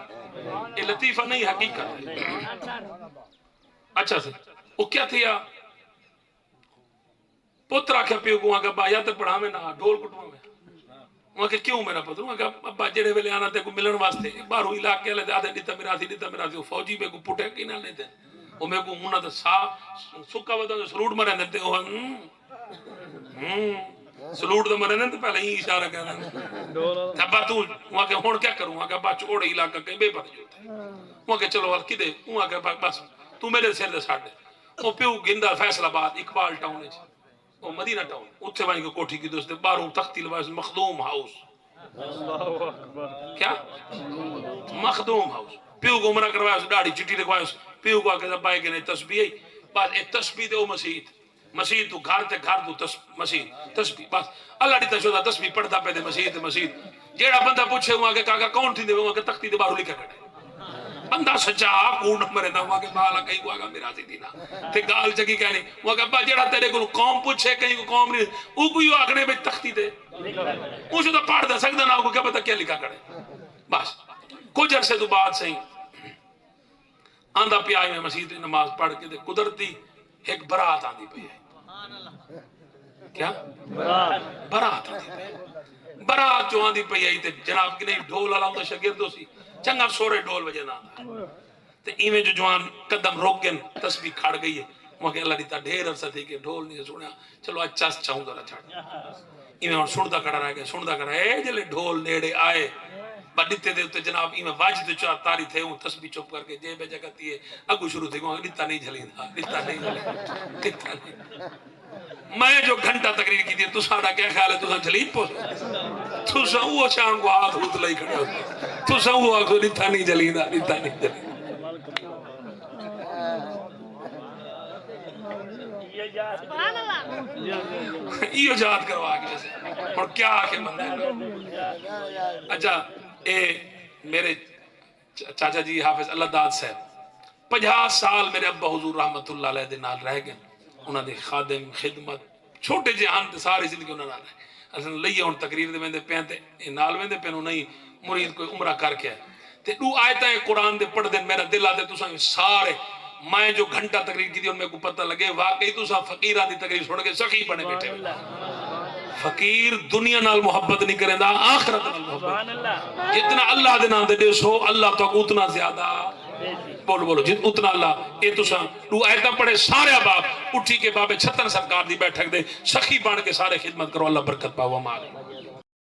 یہ لطیفہ نہیں حقیقت ہے اچھا سے وہ کیا تھیا پتر آکھا پیو کو آگا با یا تے پڑھا میں نہ ڈھول کٹوا میں وہاں کہ کیوں میرا پتر وہاں کہ ابا جڑے ویلے آنا تے کو ملن واسطے باہروں علاقے والے آدھے دیتا میراثی وہ فوجی میں کو پٹے کی نہ لیتے وہ میں کو منہ تے سا سکا ودا سلوٹ مرے دیتے وہ سلوٹ تو مرے تے پہلے ہی اشارہ کہنا ابا تو وہاں کہ ہن کیا کروں وہاں کہ ابا چھوڑ علاقہ کہیں بے پر جو وہاں کہ چلو ول کدے وہاں کہ بس تو میرے سر دے ساڈے وہ پیو گندا فیصل آباد اقبال ٹاؤن وچ وہ مدینہ ٹاؤن اتھے وہیں کو کوٹھی کی دوست باہروں تختی لواس مخدوم ہاؤس کیا مخدوم ہاؤس پیو کو عمرہ کروایا اس داڑھی چٹی لگوایا اس پیو کو آکے بائی گنے تسبیح بس ایک تسبیح دے او مسیح تو گھر تے گھر تو مسیح تسبیح بس اللہ دی تشہدا تسبیح پڑھتا پہ دے مسیح جیڑا بندہ پوچھے ہوا کہ کاکا کون تھی دے وہاں کہ تختی دے باہروں لکھا کھڑے بندہ سچا کوڑ مرے دا وہاں کہ بالا کہیں کو آگا میرا سی دینا تے گال چکی کہنی وہاں کہ ابا جیڑا تیرے کو قوم پوچھے کہیں کو قوم نہیں او کوئی آگنے میں تختی دے او شدہ پاڑ دا سکتا نہ کو کیا پتا کیا لکھا کھڑے بس کچھ عرصے تو بعد صحیح آندھا پی آئی میں مسجد نماز پڑھ کے دے قدرتی ایک برات آندھی پہ ہے کیا برات آندھی پہ برات جو آندھی پہ ہے جناب کی نہیں ڈھول علاؤں دا شگردو سی چنگا سورے ڈھول بجے نہ آندھا تے ایمیں جو جوان قدم روک گئن تسبیح کھاڑ گئی ہے وہاں کہ اللہ دیتا ڈھیر عرصہ تھی کہ ڈھول نہیں سنیا چلو اچھا چاہوں ذرا چھاڑ ایمیں اور سندا کھڑا رہ گیا سندا کھڑا ہے جلے ڈھول نیڑے آئے بڑھتے دے تے جناب ایمیں واجد چار تاری تھے ہوں تسبیح چپ کر کے جے بے جگہ تھی ہے اگو شروع تھی کہ دیتا نہیں جھلی میں جو گھنٹہ تقریر کی تھی تو ساڑا کیا خیال ہے تو ساں جھلی پوچھ تو ساں وہ شام کو ہاتھ ہوت لائی کھڑے ہوتے تو ساں وہ آگو دیتا نہیں جھلی یہ یاد کروا گیا اور کیا آکے بندہ اچھا اے میرے چاچا جی حافظ اللہ داد صاحب 50 سال میرے ابا حضور رحمت اللہ علیہ دے نال رہ گئے انہاں دی خادم خدمت چھوٹے جہان تے ساری زندگی انہاں نال رہے اساں لئیے ہن تقریر دے ویندے پین تے نال ویندے پین نہیں مرید کوئی عمرہ کر کے تے دو آیتاں قرآن دے پڑھ دے میرا دل آتے تساں سارے میں جو گھنٹہ تقریر کی تھی ان میں کو پتہ لگے واقعی تساں فقیران دی تقریر چھوڑ کے سخی بنے بیٹھے ہوئے فقیر دنیا نال محبت نہیں کریں دا آخرت نال محبت جتنا اللہ دے نام دے دے سو اللہ تو اتنا زیادہ بولو جت اتنا اللہ اے تساں دو آیتاں پڑھے سارے باپ اٹھی کے بابے چھتن سرکار دی بیٹھک دے سخی بن کے سارے خدمت کرو اللہ برکت پاو مال